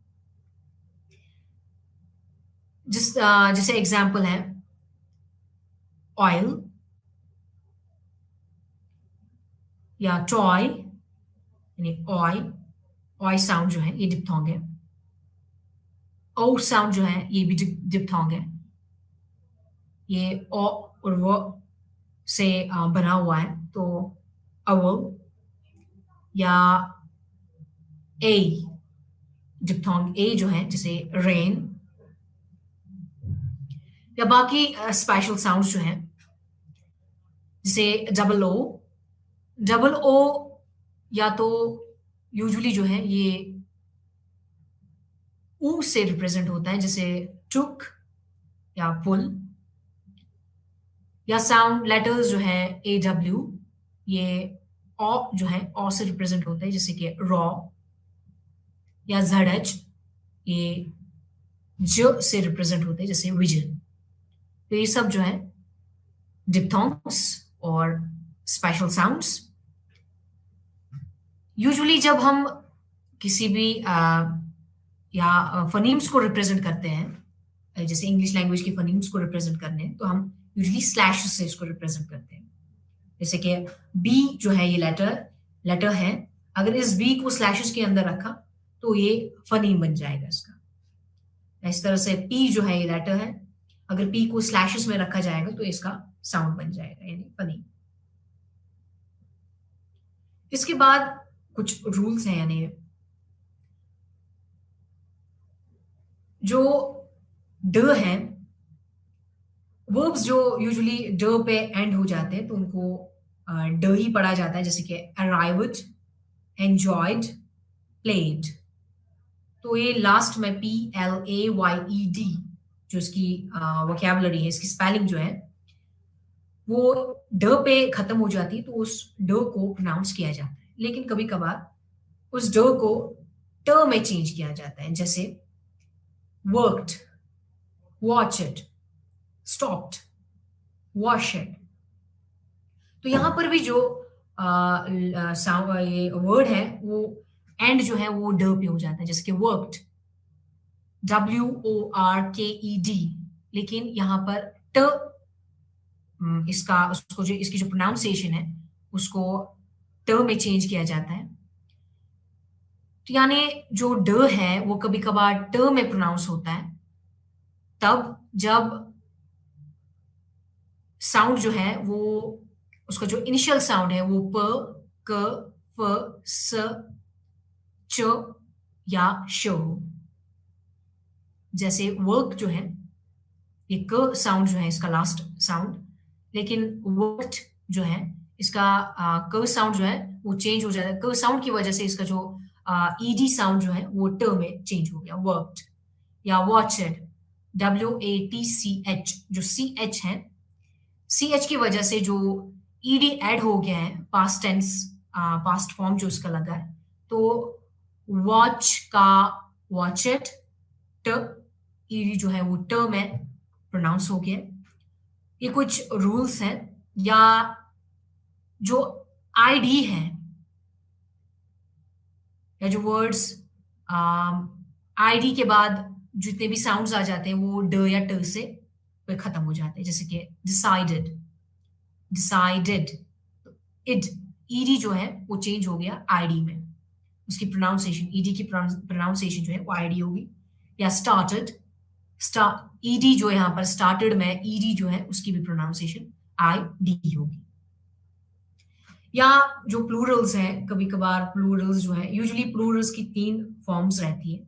जैसे एग्जाम्पल है ऑयल या टॉय, यानी ऑय साउंड जो है ये डिप्थोंग है। ओ साउंड जो है ये भी डिप्थोंग है। ये ओ और वो से बना हुआ है, तो अवल या ए, डिप्थोंग ए जो है, जैसे रेन। या बाकी स्पेशल साउंड्स जो हैं, जैसे डबल ओ या तो यूजुअली जो है ये ऊ से रिप्रेजेंट होता है, जैसे टुक या पुल। या साउंड लेटर्स जो है ए डब्ल्यू, ये ओ जो है ओ से रिप्रेजेंट होता है, जैसे कि रॉ। या जेड एच, ये ज से रिप्रेजेंट होते हैं, जैसे विजन। तो ये सब जो है डिप्थोंग्स और स्पेशल साउंड्स। यूजुअली जब हम किसी भी या फनीम्स को रिप्रेजेंट करते हैं, जैसे इंग्लिश लैंग्वेज के फनीम्स को रिप्रेजेंट करने हैं, तो हम यूजुअली स्लैश से इसको रिप्रेजेंट करते हैं। जैसे कि बी जो है ये लेटर है, अगर इस बी को स्लैशेस के अंदर रखा तो ये फनीम बन जाएगा इसका। इस तरह से पी जो है ये लेटर है, अगर पी को स्लैशेस में रखा जाएगा तो इसका साउंड बन जाएगा, यानी फनीम। इसके बाद कुछ रूल्स हैं, यानी जो ड है, वर्ब्स जो यूजुअली ड पे एंड हो जाते हैं तो उनको ड ही पढ़ा जाता है, जैसे कि अराइव्ड, एंजॉयड, प्लेड। तो ये लास्ट में PLAYED जो इसकी वोकैबुलरी है, इसकी स्पेलिंग जो है वो ड पे खत्म हो जाती है, तो उस ड को प्रोनाउंस किया जाता है। लेकिन कभी कभार उस ड को ट में चेंज किया जाता है, जैसे वर्कड, वॉचड, स्टॉप्ड, वॉशड। तो यहां पर भी जो साउंड ये वर्ड है वो एंड जो है वो ड पे हो जाता है, जैसे कि वर्कड, WORKED, लेकिन यहाँ पर ट इसका उसको जो इसकी जो प्रोनाउंसिएशन है उसको ट में चेंज किया जाता है। तो यानी जो ड है वो कभी कभार ट में प्रोनाउंस होता है तब जब साउंड जो है वो उसका जो इनिशियल साउंड है वो प, क, फ, स, च या श हो। जैसे वर्क जो है ये क साउंड जो है इसका लास्ट साउंड, लेकिन वर्कड जो है इसका क साउंड जो है वो चेंज हो जाता है। क साउंड की वजह से इसका जो ईडी साउंड जो है वो ट में चेंज हो गया, वर्कड। या वॉचड, WATCH, जो CH है, CH की वजह से जो ईडी ऐड हो गया है, पास्ट टेंस पास्ट फॉर्म जो उसका लगा है, तो वॉच का वॉचड, ट ईडी जो है वो ट में प्रोनाउंस हो गया। ये कुछ रूल्स हैं। या जो आईडी है या जो वर्ड्स आईडी के बाद जितने भी साउंड्स आ जाते हैं वो ड या ट से वे खत्म हो जाते हैं, जैसे कि डिसाइडेड, डिसाइडेड, इड, ईडी जो है वो चेंज हो गया आईडी में, उसकी प्रोनाउंसिएशन, ईडी की प्रोनाउंसिएशन जो है वो आईडी होगी। या स्टार्टेड, ईडी जो यहाँ पर स्टार्टेड में ईडी जो है उसकी भी प्रोनाउंसिएशन आई डी होगी। या जो प्लूरल्स हैं, कभी कभार प्लूरल्स जो है, यूजुअली प्लूरल्स की 3 फॉर्म्स रहती है।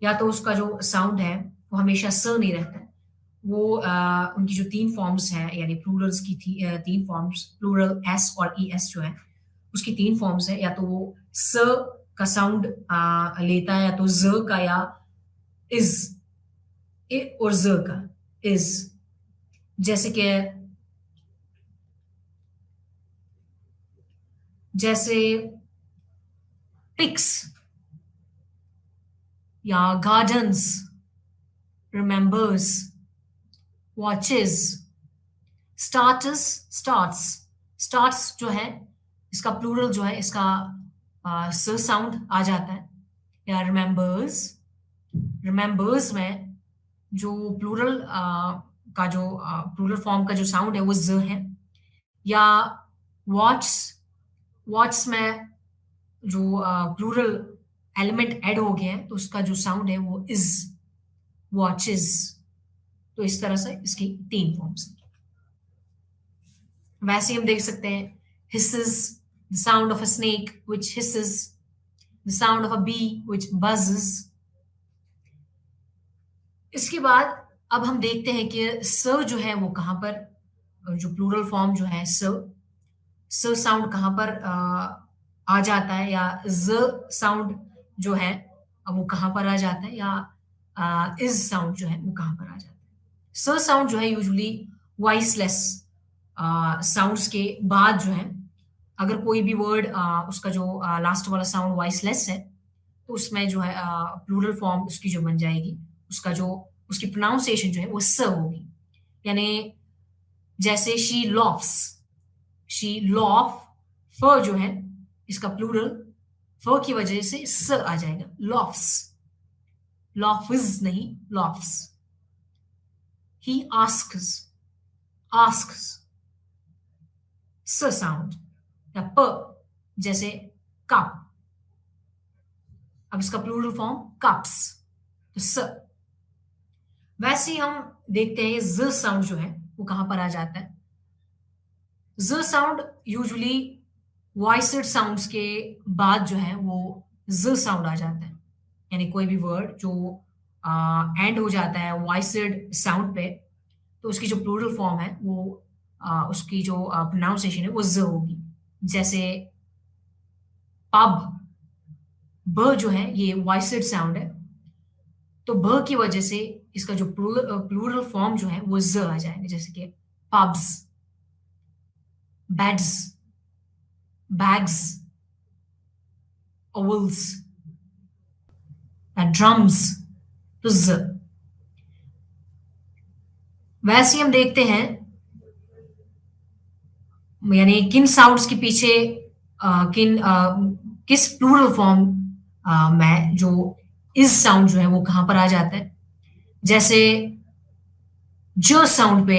या तो उसका जो साउंड है वो हमेशा स नहीं रहता है, वो उनकी जो 3 फॉर्म्स हैं, यानी प्लूरल्स की 3 फॉर्म्स, प्लूरल एस और ई एस जो है उसकी 3 फॉर्म्स है। या तो वो स का साउंड लेता है, या तो ज का, या इज, और ज का, इज। जैसे पिक्स या gardens, remembers, watches, starts, starts. Starts जो है इसका प्लूरल जो है इसका स साउंड आ जाता है। या रिमेंबर्स, रिमेंबर्स में जो प्लूरल का जो प्लूरल फॉर्म का जो साउंड है वो ज है। या वॉच, वॉच में जो प्लूरल एलिमेंट ऐड हो गया है तो उसका जो साउंड है वो इज, वॉचेस। तो इस तरह से इसकी 3 फॉर्म्स हैं। वैसे हम देख सकते हैं hisses, the sound of a snake which hisses, the sound of a bee which buzzes। इसके बाद अब हम देखते हैं कि स जो है वो कहाँ पर, जो प्लूरल फॉर्म जो है स साउंड कहाँ पर आ जाता है, या ज साउंड जो है वो कहाँ पर आ जाता है, या इज साउंड जो है वो कहाँ पर आ जाता है। स साउंड जो है यूजुअली वॉइसलेस साउंड्स के बाद जो है, अगर कोई भी वर्ड उसका जो लास्ट वाला साउंड वॉइसलेस है तो उसमें जो है प्लूरल फॉर्म उसकी जो बन जाएगी, उसका जो उसकी प्रोनाउंसिएशन जो है वो स होगी। यानी जैसे शी लॉफ्स, शी लॉफ, फ जो है इसका प्लूरल फ की वजह से स आ जाएगा, लॉफ्स, लॉफ्स नहीं, लॉफ्स। ही आस्क्स, आस्क्स, स साउंड। या प जैसे कप, अब इसका प्लूरल फॉर्म कप्स, तो स। वैसे ही हम देखते हैं ज साउंड जो है वो कहां पर आ जाता है। ज साउंड यूजुअली वॉइसड साउंड्स के बाद जो है वो ज साउंड आ जाता है। यानी कोई भी वर्ड जो एंड हो जाता है वॉइसड साउंड पे तो उसकी जो प्लूरल फॉर्म है वो उसकी जो प्रोनाउंसिएशन है वो ज होगी। जैसे पब, ब जो है ये वॉइसड साउंड है, तो ब की वजह से इसका जो प्लूरल फॉर्म जो है वो ज आ जाएगा, जैसे कि pubs, beds, bags, vowels, drums, तो ज। वैसे हम देखते हैं यानी किन साउंड्स के पीछे किस प्लूरल फॉर्म में जो इज साउंड जो है वो कहाँ पर आ जाता है। जैसे ज साउंड पे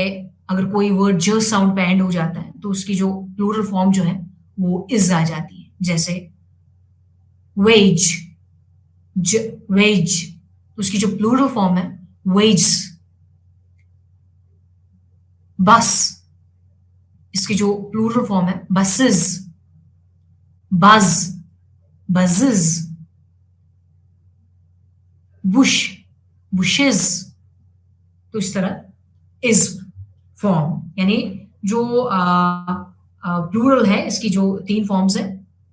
अगर कोई वर्ड ज साउंड पे एंड हो जाता है तो उसकी जो प्लूरल फॉर्म जो है वो इज आ जाती है। जैसे वेज, वेज, उसकी जो प्लूरल फॉर्म है वेज। बस, इसकी जो प्लूरल फॉर्म है बसेस, बज, बजेस। Bush, bushes. तो इस तरह इज फॉर्म, यानी जो प्लूरल है इसकी जो 3 फॉर्म्स है,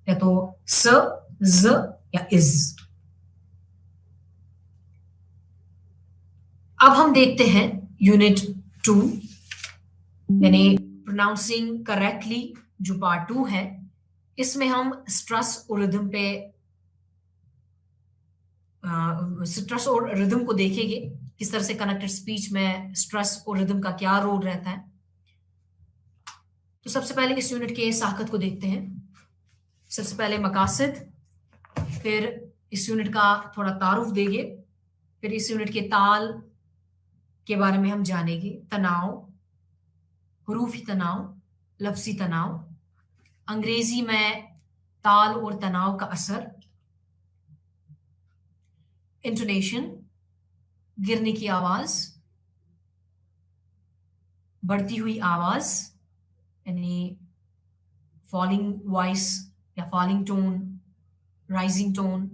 या तो स, ज या इज। अब हम देखते हैं यूनिट 2 यानी प्रोनाउंसिंग करेक्टली, जो पार्ट 2 है। इसमें हम स्ट्रेस और रिदम पे स्ट्रेस और रिदम को देखेंगे, किस तरह से कनेक्टेड स्पीच में स्ट्रेस और रिदम का क्या रोल रहता है। तो सबसे पहले इस यूनिट के साकत को देखते हैं। सबसे पहले मकासद, फिर इस यूनिट का थोड़ा तारुफ देंगे, फिर इस यूनिट के ताल के बारे में हम जानेंगे, तनाव, हुरूफी तनाव, लफ्जी तनाव, अंग्रेजी में ताल और तनाव का असर, इंटोनेशन, गिरने की आवाज, बढ़ती हुई आवाज यानी फॉलिंग वॉइस या फॉलिंग टोन, राइजिंग टोन,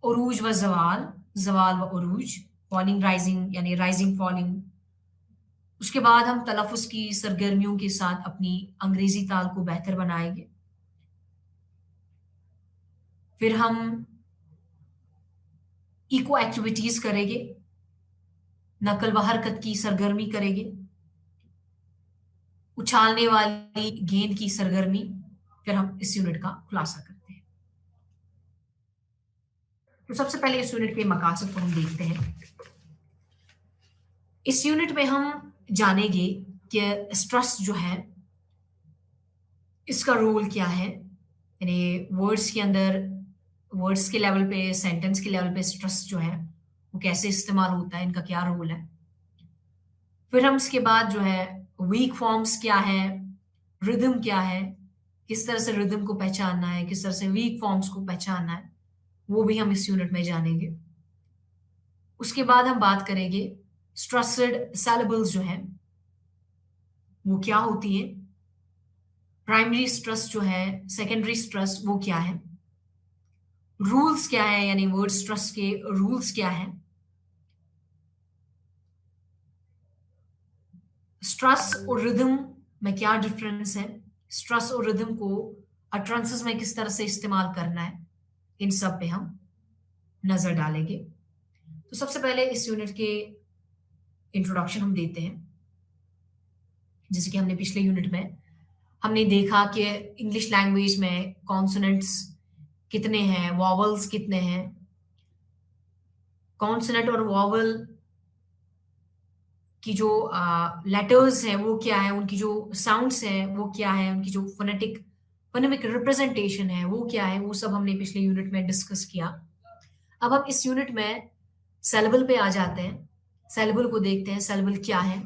उरूज व जवाल, जवाल व उरूज, फॉलिंग राइजिंग यानी राइजिंग फॉलिंग। उसके बाद हम तलफ़ुज़ की सरगर्मियों के साथ अपनी अंग्रेजी ताल को बेहतर बनाएंगे। फिर हम इको एक्टिविटीज करेंगे, नकल व हरकत की सरगर्मी करेंगे, उछालने वाली गेंद की सरगर्मी। फिर हम इस यूनिट का खुलासा करते हैं। तो सबसे पहले इस यूनिट के मकासद को हम देखते हैं। इस यूनिट में हम जानेंगे कि स्ट्रेस जो है इसका रोल क्या है, यानी वर्ड्स के अंदर, वर्ड्स के लेवल पे, सेंटेंस के लेवल पे स्ट्रेस जो है वो कैसे इस्तेमाल होता है, इनका क्या रोल है। फिर हम इसके बाद जो है वीक फॉर्म्स क्या है, रिदम क्या है, किस तरह से रिदम को पहचानना है, किस तरह से वीक फॉर्म्स को पहचानना है, वो भी हम इस यूनिट में जानेंगे। उसके बाद हम बात करेंगे स्ट्रेस्ड सिलेबल्स जो है वो क्या होती है, प्राइमरी स्ट्रेस जो है, सेकेंडरी स्ट्रेस वो क्या है, रूल्स क्या है, यानी वर्ड स्ट्रेस के रूल्स क्या है, स्ट्रेस और रिदम में क्या डिफरेंस है, स्ट्रेस और रिदम को अटरेंसेस में किस तरह से इस्तेमाल करना है, इन सब पे हम नजर डालेंगे। तो सबसे पहले इस यूनिट के इंट्रोडक्शन हम देते हैं। जैसे कि हमने पिछले यूनिट में हमने देखा कि इंग्लिश लैंग्वेज में कॉन्सोनेंट्स कितने हैं, वॉवल्स कितने हैं, कॉन्सोनेंट और वॉवल की जो लेटर्स हैं वो क्या है, उनकी जो साउंड्स हैं वो क्या है, उनकी जो फोनेमिक रिप्रेजेंटेशन है वो क्या है, वो सब हमने पिछले यूनिट में डिस्कस किया। अब हम इस यूनिट में सेलेबल पे आ जाते हैं। सेलेबल को देखते हैं, सेलेबल क्या है,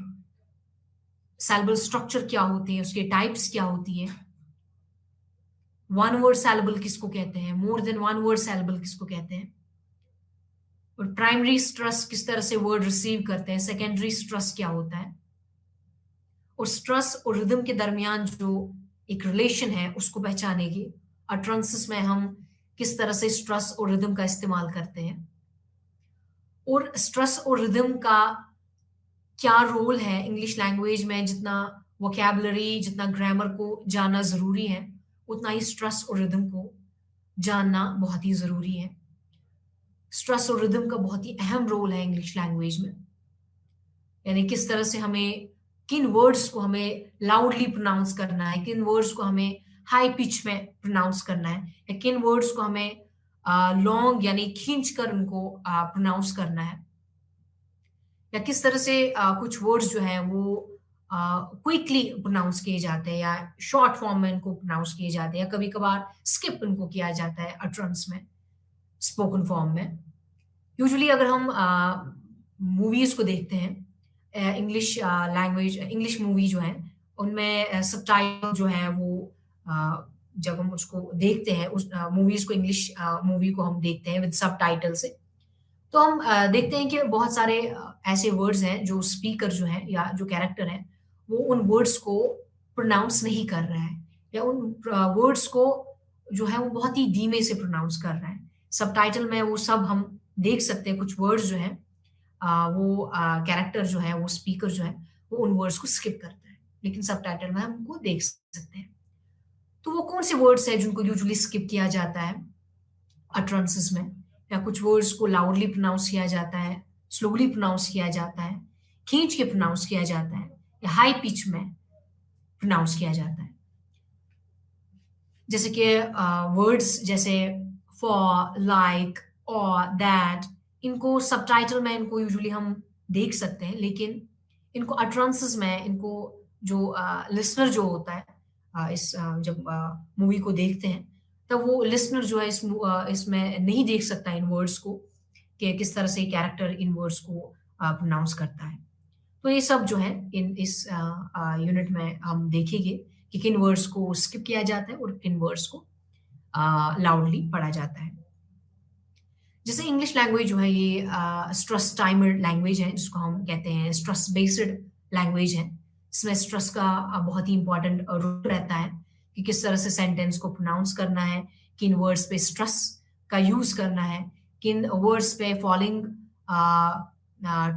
सेलेबल स्ट्रक्चर क्या होती है, उसके टाइप्स क्या होती है, वन वर्ड सेलेबल किसको कहते हैं, more than one word saleable किसको कहते हैं, और प्राइमरी स्ट्रेस किस तरह से वर्ड रिसीव करते हैं, सेकेंडरी स्ट्रेस क्या होता है, और स्ट्रेस और रिदम के दरमियान जो एक रिलेशन है उसको पहचानेगी। अटरेंसेस में हम किस तरह से स्ट्रेस और रिदम का इस्तेमाल करते हैं, और स्ट्रेस और रिदम का क्या रोल है इंग्लिश लैंग्वेज में। जितना वोकैबुलरी, जितना ग्रामर को जानना जरूरी है, उतना ही स्ट्रेस और रिदम को जानना बहुत ही जरूरी है। स्ट्रेस और रिदम का बहुत ही अहम रोल है इंग्लिश लैंग्वेज में, यानी किस तरह से हमें, किन वर्ड्स को हमें लाउडली प्रोनाउंस करना है, किन वर्ड्स को हमें हाई पिच में प्रोनाउंस करना है, या किन वर्ड्स को हमें लॉन्ग यानी खींच कर उनको प्रोनाउंस करना है, या किस तरह से कुछ वर्ड्स जो है वो क्विकली प्रोनाउंस किए जाते हैं या शॉर्ट फॉर्म में इनको प्रोनाउंस किए जाते हैं या कभी-कभार स्किप इनको किया जाता है अटरेंस में, स्पोकन फॉर्म में। यूजुअली अगर हम मूवीज़ को देखते हैं इंग्लिश लैंग्वेज इंग्लिश मूवी जो है, उनमें सबटाइटल जो है वो अ, जब हम उसको देखते हैं उस मूवीज़ को इंग्लिश मूवी को हम देखते हैं विद सबटाइटल से, तो हम देखते हैं कि बहुत सारे ऐसे वर्ड्स हैं जो स्पीकर जो है या जो कैरेक्टर है, वो उन वर्ड्स को प्रोनाउंस नहीं कर रहा है या उन वर्ड्स को जो है वो बहुत ही धीमे से प्रोनाउंस कर रहा है। सबटाइटल में वो सब हम देख सकते हैं कुछ वर्ड्स जो हैं वो कैरेक्टर जो है, वो स्पीकर जो है, वो उन वर्ड्स को स्किप करता है। लेकिन सबटाइटल में हम उनको देख सकते हैं। तो वो कौन से वर्ड्स हैं जिनको यूजुअली स्किप किया जाता है अटरेंसेस में या कुछ वर्ड्स को लाउडली प्रोनाउंस किया जाता है, स्लोली प्रोनाउंस किया जाता है, खींच के प्रोनाउंस किया जाता है या हाई पिच में प्रोनाउंस किया जाता है। जैसे कि वर्ड्स जैसे फॉर, लाइक और दैट इनको सबटाइटल में इनको यूजुअली हम देख सकते हैं, लेकिन इनको अटरेंसेस में इनको जो लिसनर जो होता है जब मूवी को देखते हैं, तब वो लिसनर जो है इसमें नहीं देख सकता इन वर्ड्स को कि किस तरह से कैरेक्टर इन वर्ड्स को प्रोनाउंस करता है। तो ये सब जो है इस यूनिट में हम देखेंगे कि किन वर्ड्स को स्किप किया जाता है और किन वर्ड्स को लाउडली पढ़ा जाता है। जैसे इंग्लिश लैंग्वेज जो है ये स्ट्रेस टाइमर लैंग्वेज है जिसको हम कहते हैं स्ट्रेस बेस्ड लैंग्वेज है। इसमें स्ट्रेस का बहुत ही इंपॉर्टेंट रोल रहता है कि किस तरह से सेंटेंस को प्रोनाउंस करना है, किन वर्ड्स पे स्ट्रेस का यूज करना है, किन वर्ड्स पे फॉलिंग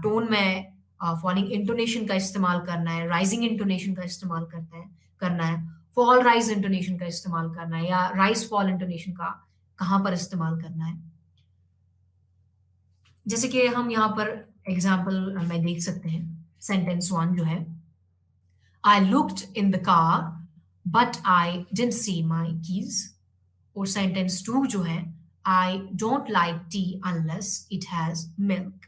टोन में फॉलिंग इंटोनेशन का इस्तेमाल करना है, राइजिंग इंटोनेशन का इस्तेमाल करना है, फॉल राइज इंटोनेशन का इस्तेमाल करना है या राइज फॉल इंटोनेशन का कहाँ पर इस्तेमाल करना है। जैसे कि हम यहाँ पर एग्जाम्पल में देख सकते हैं सेंटेंस 1 जो है I looked in the car but I didn't see my keys और सेंटेंस 2 जो है I don't like T unless it has milk.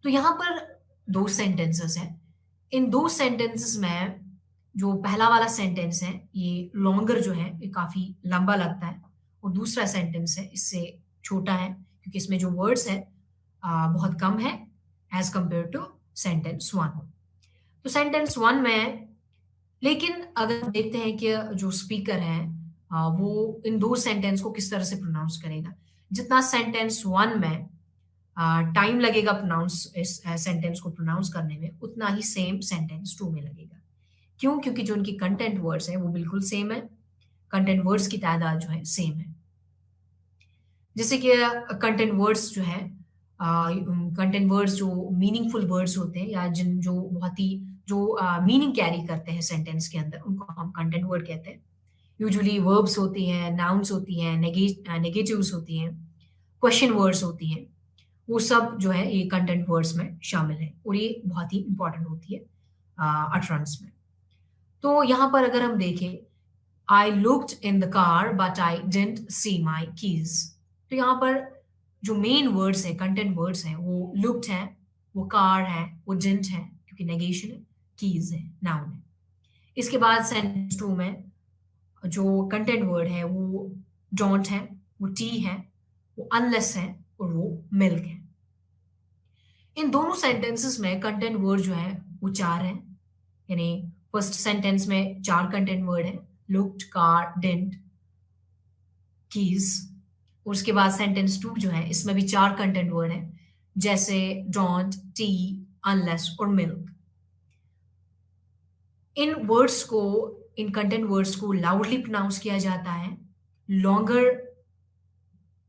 तो यहाँ पर 2 सेंटेंसेस हैं। इन 2 सेंटेंसेस में जो पहला वाला सेंटेंस है ये लॉन्गर जो है ये काफी लंबा लगता है और दूसरा सेंटेंस है इससे छोटा है क्योंकि इसमें जो वर्ड्स है बहुत कम है एज कंपेयर टू सेंटेंस 1। तो सेंटेंस 1 में लेकिन अगर देखते हैं कि जो स्पीकर है वो इन 2 सेंटेंस को किस तरह से प्रोनाउंस करेगा। जितना सेंटेंस 1 में टाइम लगेगा प्रोनाउंस इस सेंटेंस को प्रोनाउंस करने में उतना ही सेम सेंटेंस 2 में लगेगा। क्यों? क्योंकि जो उनकी कंटेंट वर्ड्स है वो बिल्कुल सेम है। कंटेंट वर्ड्स की तादाद जो है सेम है। जैसे कि कंटेंट वर्ड्स जो है कंटेंट वर्ड्स जो मीनिंगफुल वर्ड्स होते हैं या जिन जो बहुत ही जो मीनिंग कैरी करते हैं सेंटेंस के अंदर उनको हम कंटेंट वर्ड कहते हैं। यूजुअली वर्ब्स होती हैं, नाउन्स होती हैं, नेगेटिव्स होती हैं, क्वेश्चन वर्ड्स होती हैं। वो सब जो है ये कंटेंट वर्ड्स में शामिल है और ये बहुत ही इंपॉर्टेंट होती है अटरेंस में। तो यहाँ पर अगर हम देखें I looked in the car but I didn't see my keys. तो यहाँ पर जो मेन वर्ड्स है कंटेंट वर्ड्स हैं वो लुक्ड है, वो कार है, वो डिडंट है क्योंकि नेगेशन है, कीज है, नाउन है। इसके बाद सेंटेंस 2 में जो कंटेंट वर्ड है वो डोंट है, वो टी है, वो अनलेस है और वो मिल्क है। इन दोनों सेंटेंसेस में कंटेंट वर्ड जो है वो 4 हैं। यानी फर्स्ट सेंटेंस में 4 कंटेंट वर्ड है लुक्ड, कार, डिडंट, कीज। और उसके बाद सेंटेंस 2 जो है इसमें भी 4 कंटेंट वर्ड है जैसे डोंट, टी, अनलेस और मिल्क। इन वर्ड्स को इन कंटेंट वर्ड्स को लाउडली प्रोनाउंस किया जाता है, लॉन्गर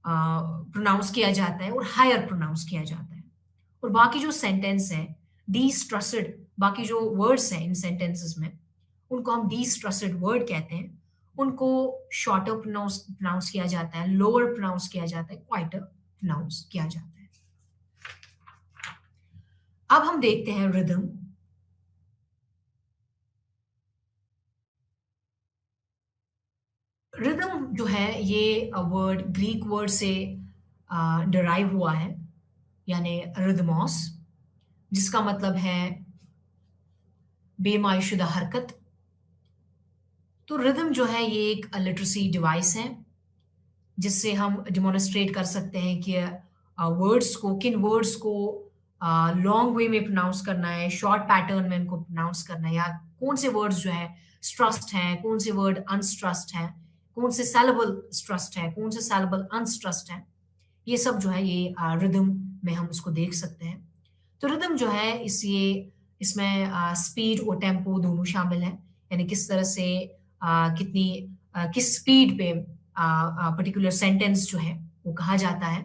प्रोनाउंस किया जाता है और हायर प्रोनाउंस किया जाता है। और बाकी जो सेंटेंस है डिस्ट्रस्टेड, बाकी जो वर्ड्स हैं इन सेंटेंसेस में उनको हम डिस्ट्रस्टेड वर्ड कहते हैं। उनको शॉर्टर प्रोनाउंस किया जाता है, लोअर प्रोनाउंस किया जाता है, क्वाइटर प्रोनाउंस किया जाता है। अब हम देखते हैं रिदम। रिदम जो है ये वर्ड ग्रीक वर्ड से डिराइव हुआ है यानी रिदमोस, जिसका मतलब है बेमायशुदा हरकत। तो रिदम जो है ये एक लिटरेसी डिवाइस है जिससे हम डेमोन्स्ट्रेट कर सकते हैं कि वर्ड्स को किन वर्ड्स को लॉन्ग वे में प्रोनाउंस करना है, शॉर्ट पैटर्न में उनको प्रोनाउंस करना है, या कौन से वर्ड्स जो है स्ट्रस्ड हैं, कौन से वर्ड अनस्ट्रस्ड हैं, कौन से सैलेबल स्ट्रस्ड है, कौन से सैलेबल अनस्ट्रस्ड है। ये सब जो है ये रिदम में हम उसको देख सकते हैं। तो रिदम जो है इसमें स्पीड और टेम्पो दोनों शामिल हैं, यानी किस तरह से किस स्पीड पे पर्टिकुलर सेंटेंस जो है वो कहा जाता है।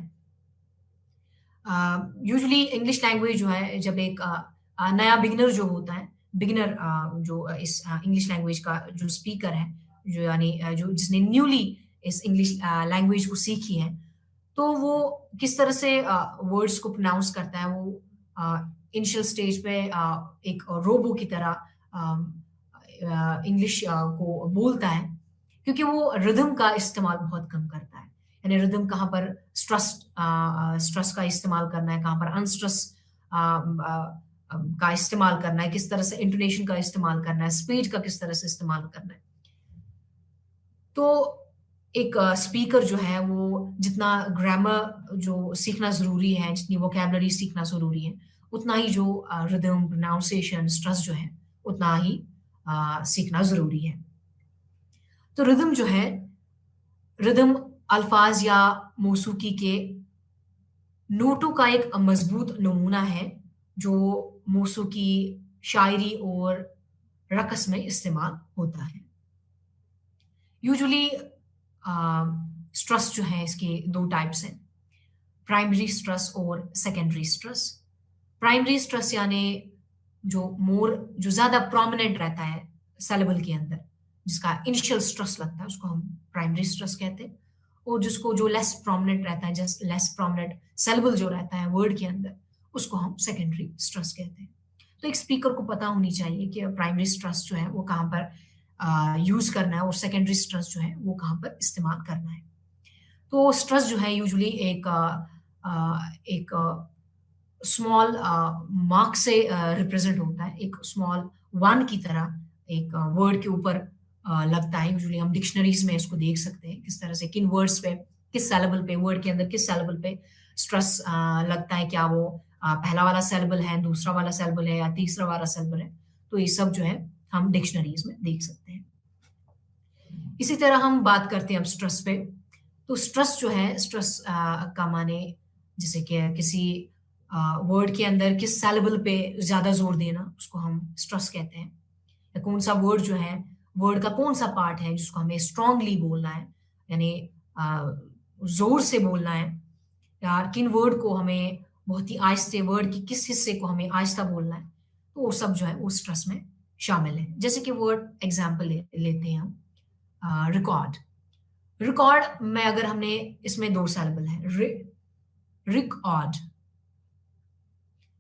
यूजुअली इंग्लिश लैंग्वेज जो है जब एक नया बिगिनर जो होता है, बिगिनर जो इस इंग्लिश लैंग्वेज का जो स्पीकर है, जो यानी जो जिसने न्यूली इस इंग्लिश लैंग्वेज को सीखी है, तो वो किस तरह से वर्ड्स को प्रोनाउंस करता है। वो इनिशियल स्टेज पे एक रोबो की तरह इंग्लिश को बोलता है, क्योंकि वो रिदम का इस्तेमाल बहुत कम करता है। यानी रिदम कहाँ पर स्ट्रस का इस्तेमाल करना है, कहाँ पर अनस्ट्रस का इस्तेमाल करना है, किस तरह से इंटोनेशन का इस्तेमाल करना है, स्पीड का किस तरह से इस्तेमाल करना है। तो एक स्पीकर जो है वो जितना ग्रामर जो सीखना ज़रूरी है, जितनी वोकैबुलरी सीखना ज़रूरी है, उतना ही जो रिदम, प्रोनाउंसिएशन, स्ट्रस जो है, उतना ही सीखना ज़रूरी है। तो रिदम जो है, रिदम अल्फाज या मौसूकी के नोटों का एक मजबूत नमूना है जो मौसूकी, शायरी और रक़स में इस्तेमाल होता है। यूजुअली स्ट्रस जो है इसके 2 टाइप्स हैं, प्राइमरी स्ट्रस और सेकेंडरी स्ट्रस। प्राइमरी स्ट्रस यानी जो ज़्यादा प्रोमिनेंट रहता है सिलेबल के अंदर, जिसका इनिशियल स्ट्रस लगता है, उसको हम प्राइमरी स्ट्रस कहते हैं। और जो लेस प्रोमिनेंट रहता है, जस्ट लेस प्रोमिनेंट सिलेबल जो रहता है वर्ड के अंदर, उसको हम सेकेंडरी स्ट्रस कहते हैं। तो एक स्पीकर को पता होनी चाहिए कि प्राइमरी स्ट्रस जो है वो कहाँ पर यूज़ करना है और सेकेंडरी स्ट्रस जो है वो कहाँ पर इस्तेमाल करना है। तो स्ट्रस जो है यूजुअली एक स्मॉल मार्क से रिप्रेजेंट होता है, एक स्मॉल 1 की तरह एक वर्ड के ऊपर लगता है। यूजुअली हम डिक्शनरीज में इसको देख सकते हैं किस तरह से किन वर्ड्स पे, किस सिलेबल पे, वर्ड के अंदर किस सिलेबल पे स्ट्रस लगता है, क्या वो पहला वाला सिलेबल है, दूसरा वाला सिलेबल है, या तीसरा वाला सिलेबल है। तो ये सब जो है हम डिक्शनरीज में देख सकते हैं। इसी तरह हम बात करते हैं अब स्ट्रस पे। तो स्ट्रस जो है, स्ट्रस का माने जैसे कि किसी वर्ड के अंदर किस सिलेबल पे ज्यादा जोर देना, उसको हम स्ट्रस कहते हैं। या कौन सा वर्ड जो है, वर्ड का कौन सा पार्ट है जिसको हमें स्ट्रांगली बोलना है, यानी जोर से बोलना है, या किन वर्ड को हमें बहुत ही आहिस्ते, वर्ड की किस हिस्से को हमें आहिस्ता बोलना है। तो वो सब जो है वो स्ट्रस में शामिल है। जैसे कि वर्ड एग्जाम्पल लेते हैं हम, रिकॉर्ड। रिकॉर्ड में अगर हमने इसमें 2 सिलेबल है, रिकॉर्ड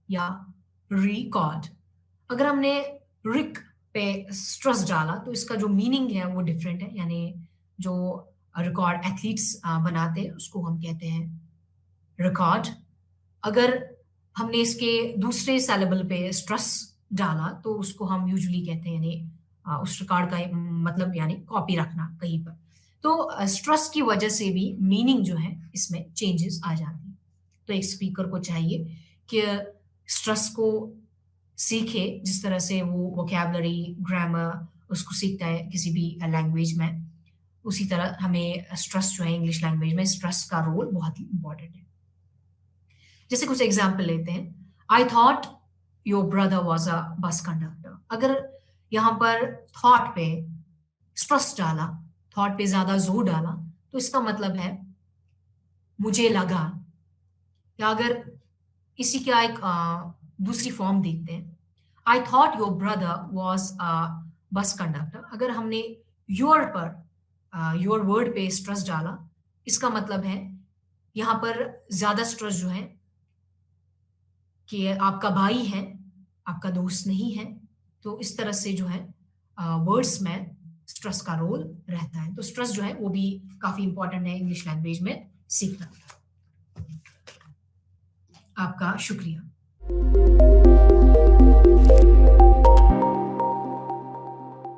या रिकॉर्ड। अगर हमने रिक पे स्ट्रस डाला तो इसका जो मीनिंग है वो डिफरेंट है। यानी जो रिकॉर्ड एथलीट्स बनाते हैं उसको हम कहते हैं रिकॉर्ड। अगर हमने इसके दूसरे सिलेबल पे स्ट्रस डाला तो उसको हम यूजुअली कहते हैं, यानी उस रिकॉर्ड का मतलब यानी कॉपी रखना कहीं पर। तो स्ट्रस की वजह से भी मीनिंग जो है इसमें चेंजेस आ जाती हैं। तो एक स्पीकर को चाहिए कि स्ट्रस को सीखे, जिस तरह से वो वोकैबुलरी, ग्रामर उसको सीखता है किसी भी लैंग्वेज में, उसी तरह हमें स्ट्रस जो है इंग्लिश लैंग्वेज में स्ट्रस का रोल बहुत ही इंपॉर्टेंट है। जैसे कुछ एग्जाम्पल लेते हैं, I thought your brother was a bus conductor. अगर यहाँ पर थॉट पे स्ट्रस डाला, थॉट पे ज्यादा जोर डाला, तो इसका मतलब है मुझे लगा। या अगर इसी का एक दूसरी फॉर्म देखते हैं, I thought your brother was a bus conductor. अगर हमने योर पर योर वर्ड पे स्ट्रस डाला, इसका मतलब है यहाँ पर ज्यादा स्ट्रस जो है कि आपका भाई है, आपका दोस्त नहीं है। तो इस तरह से जो है वर्ड्स में स्ट्रस का रोल रहता है। तो स्ट्रस जो है वो भी काफी इंपॉर्टेंट है इंग्लिश लैंग्वेज में सीखना। आपका शुक्रिया।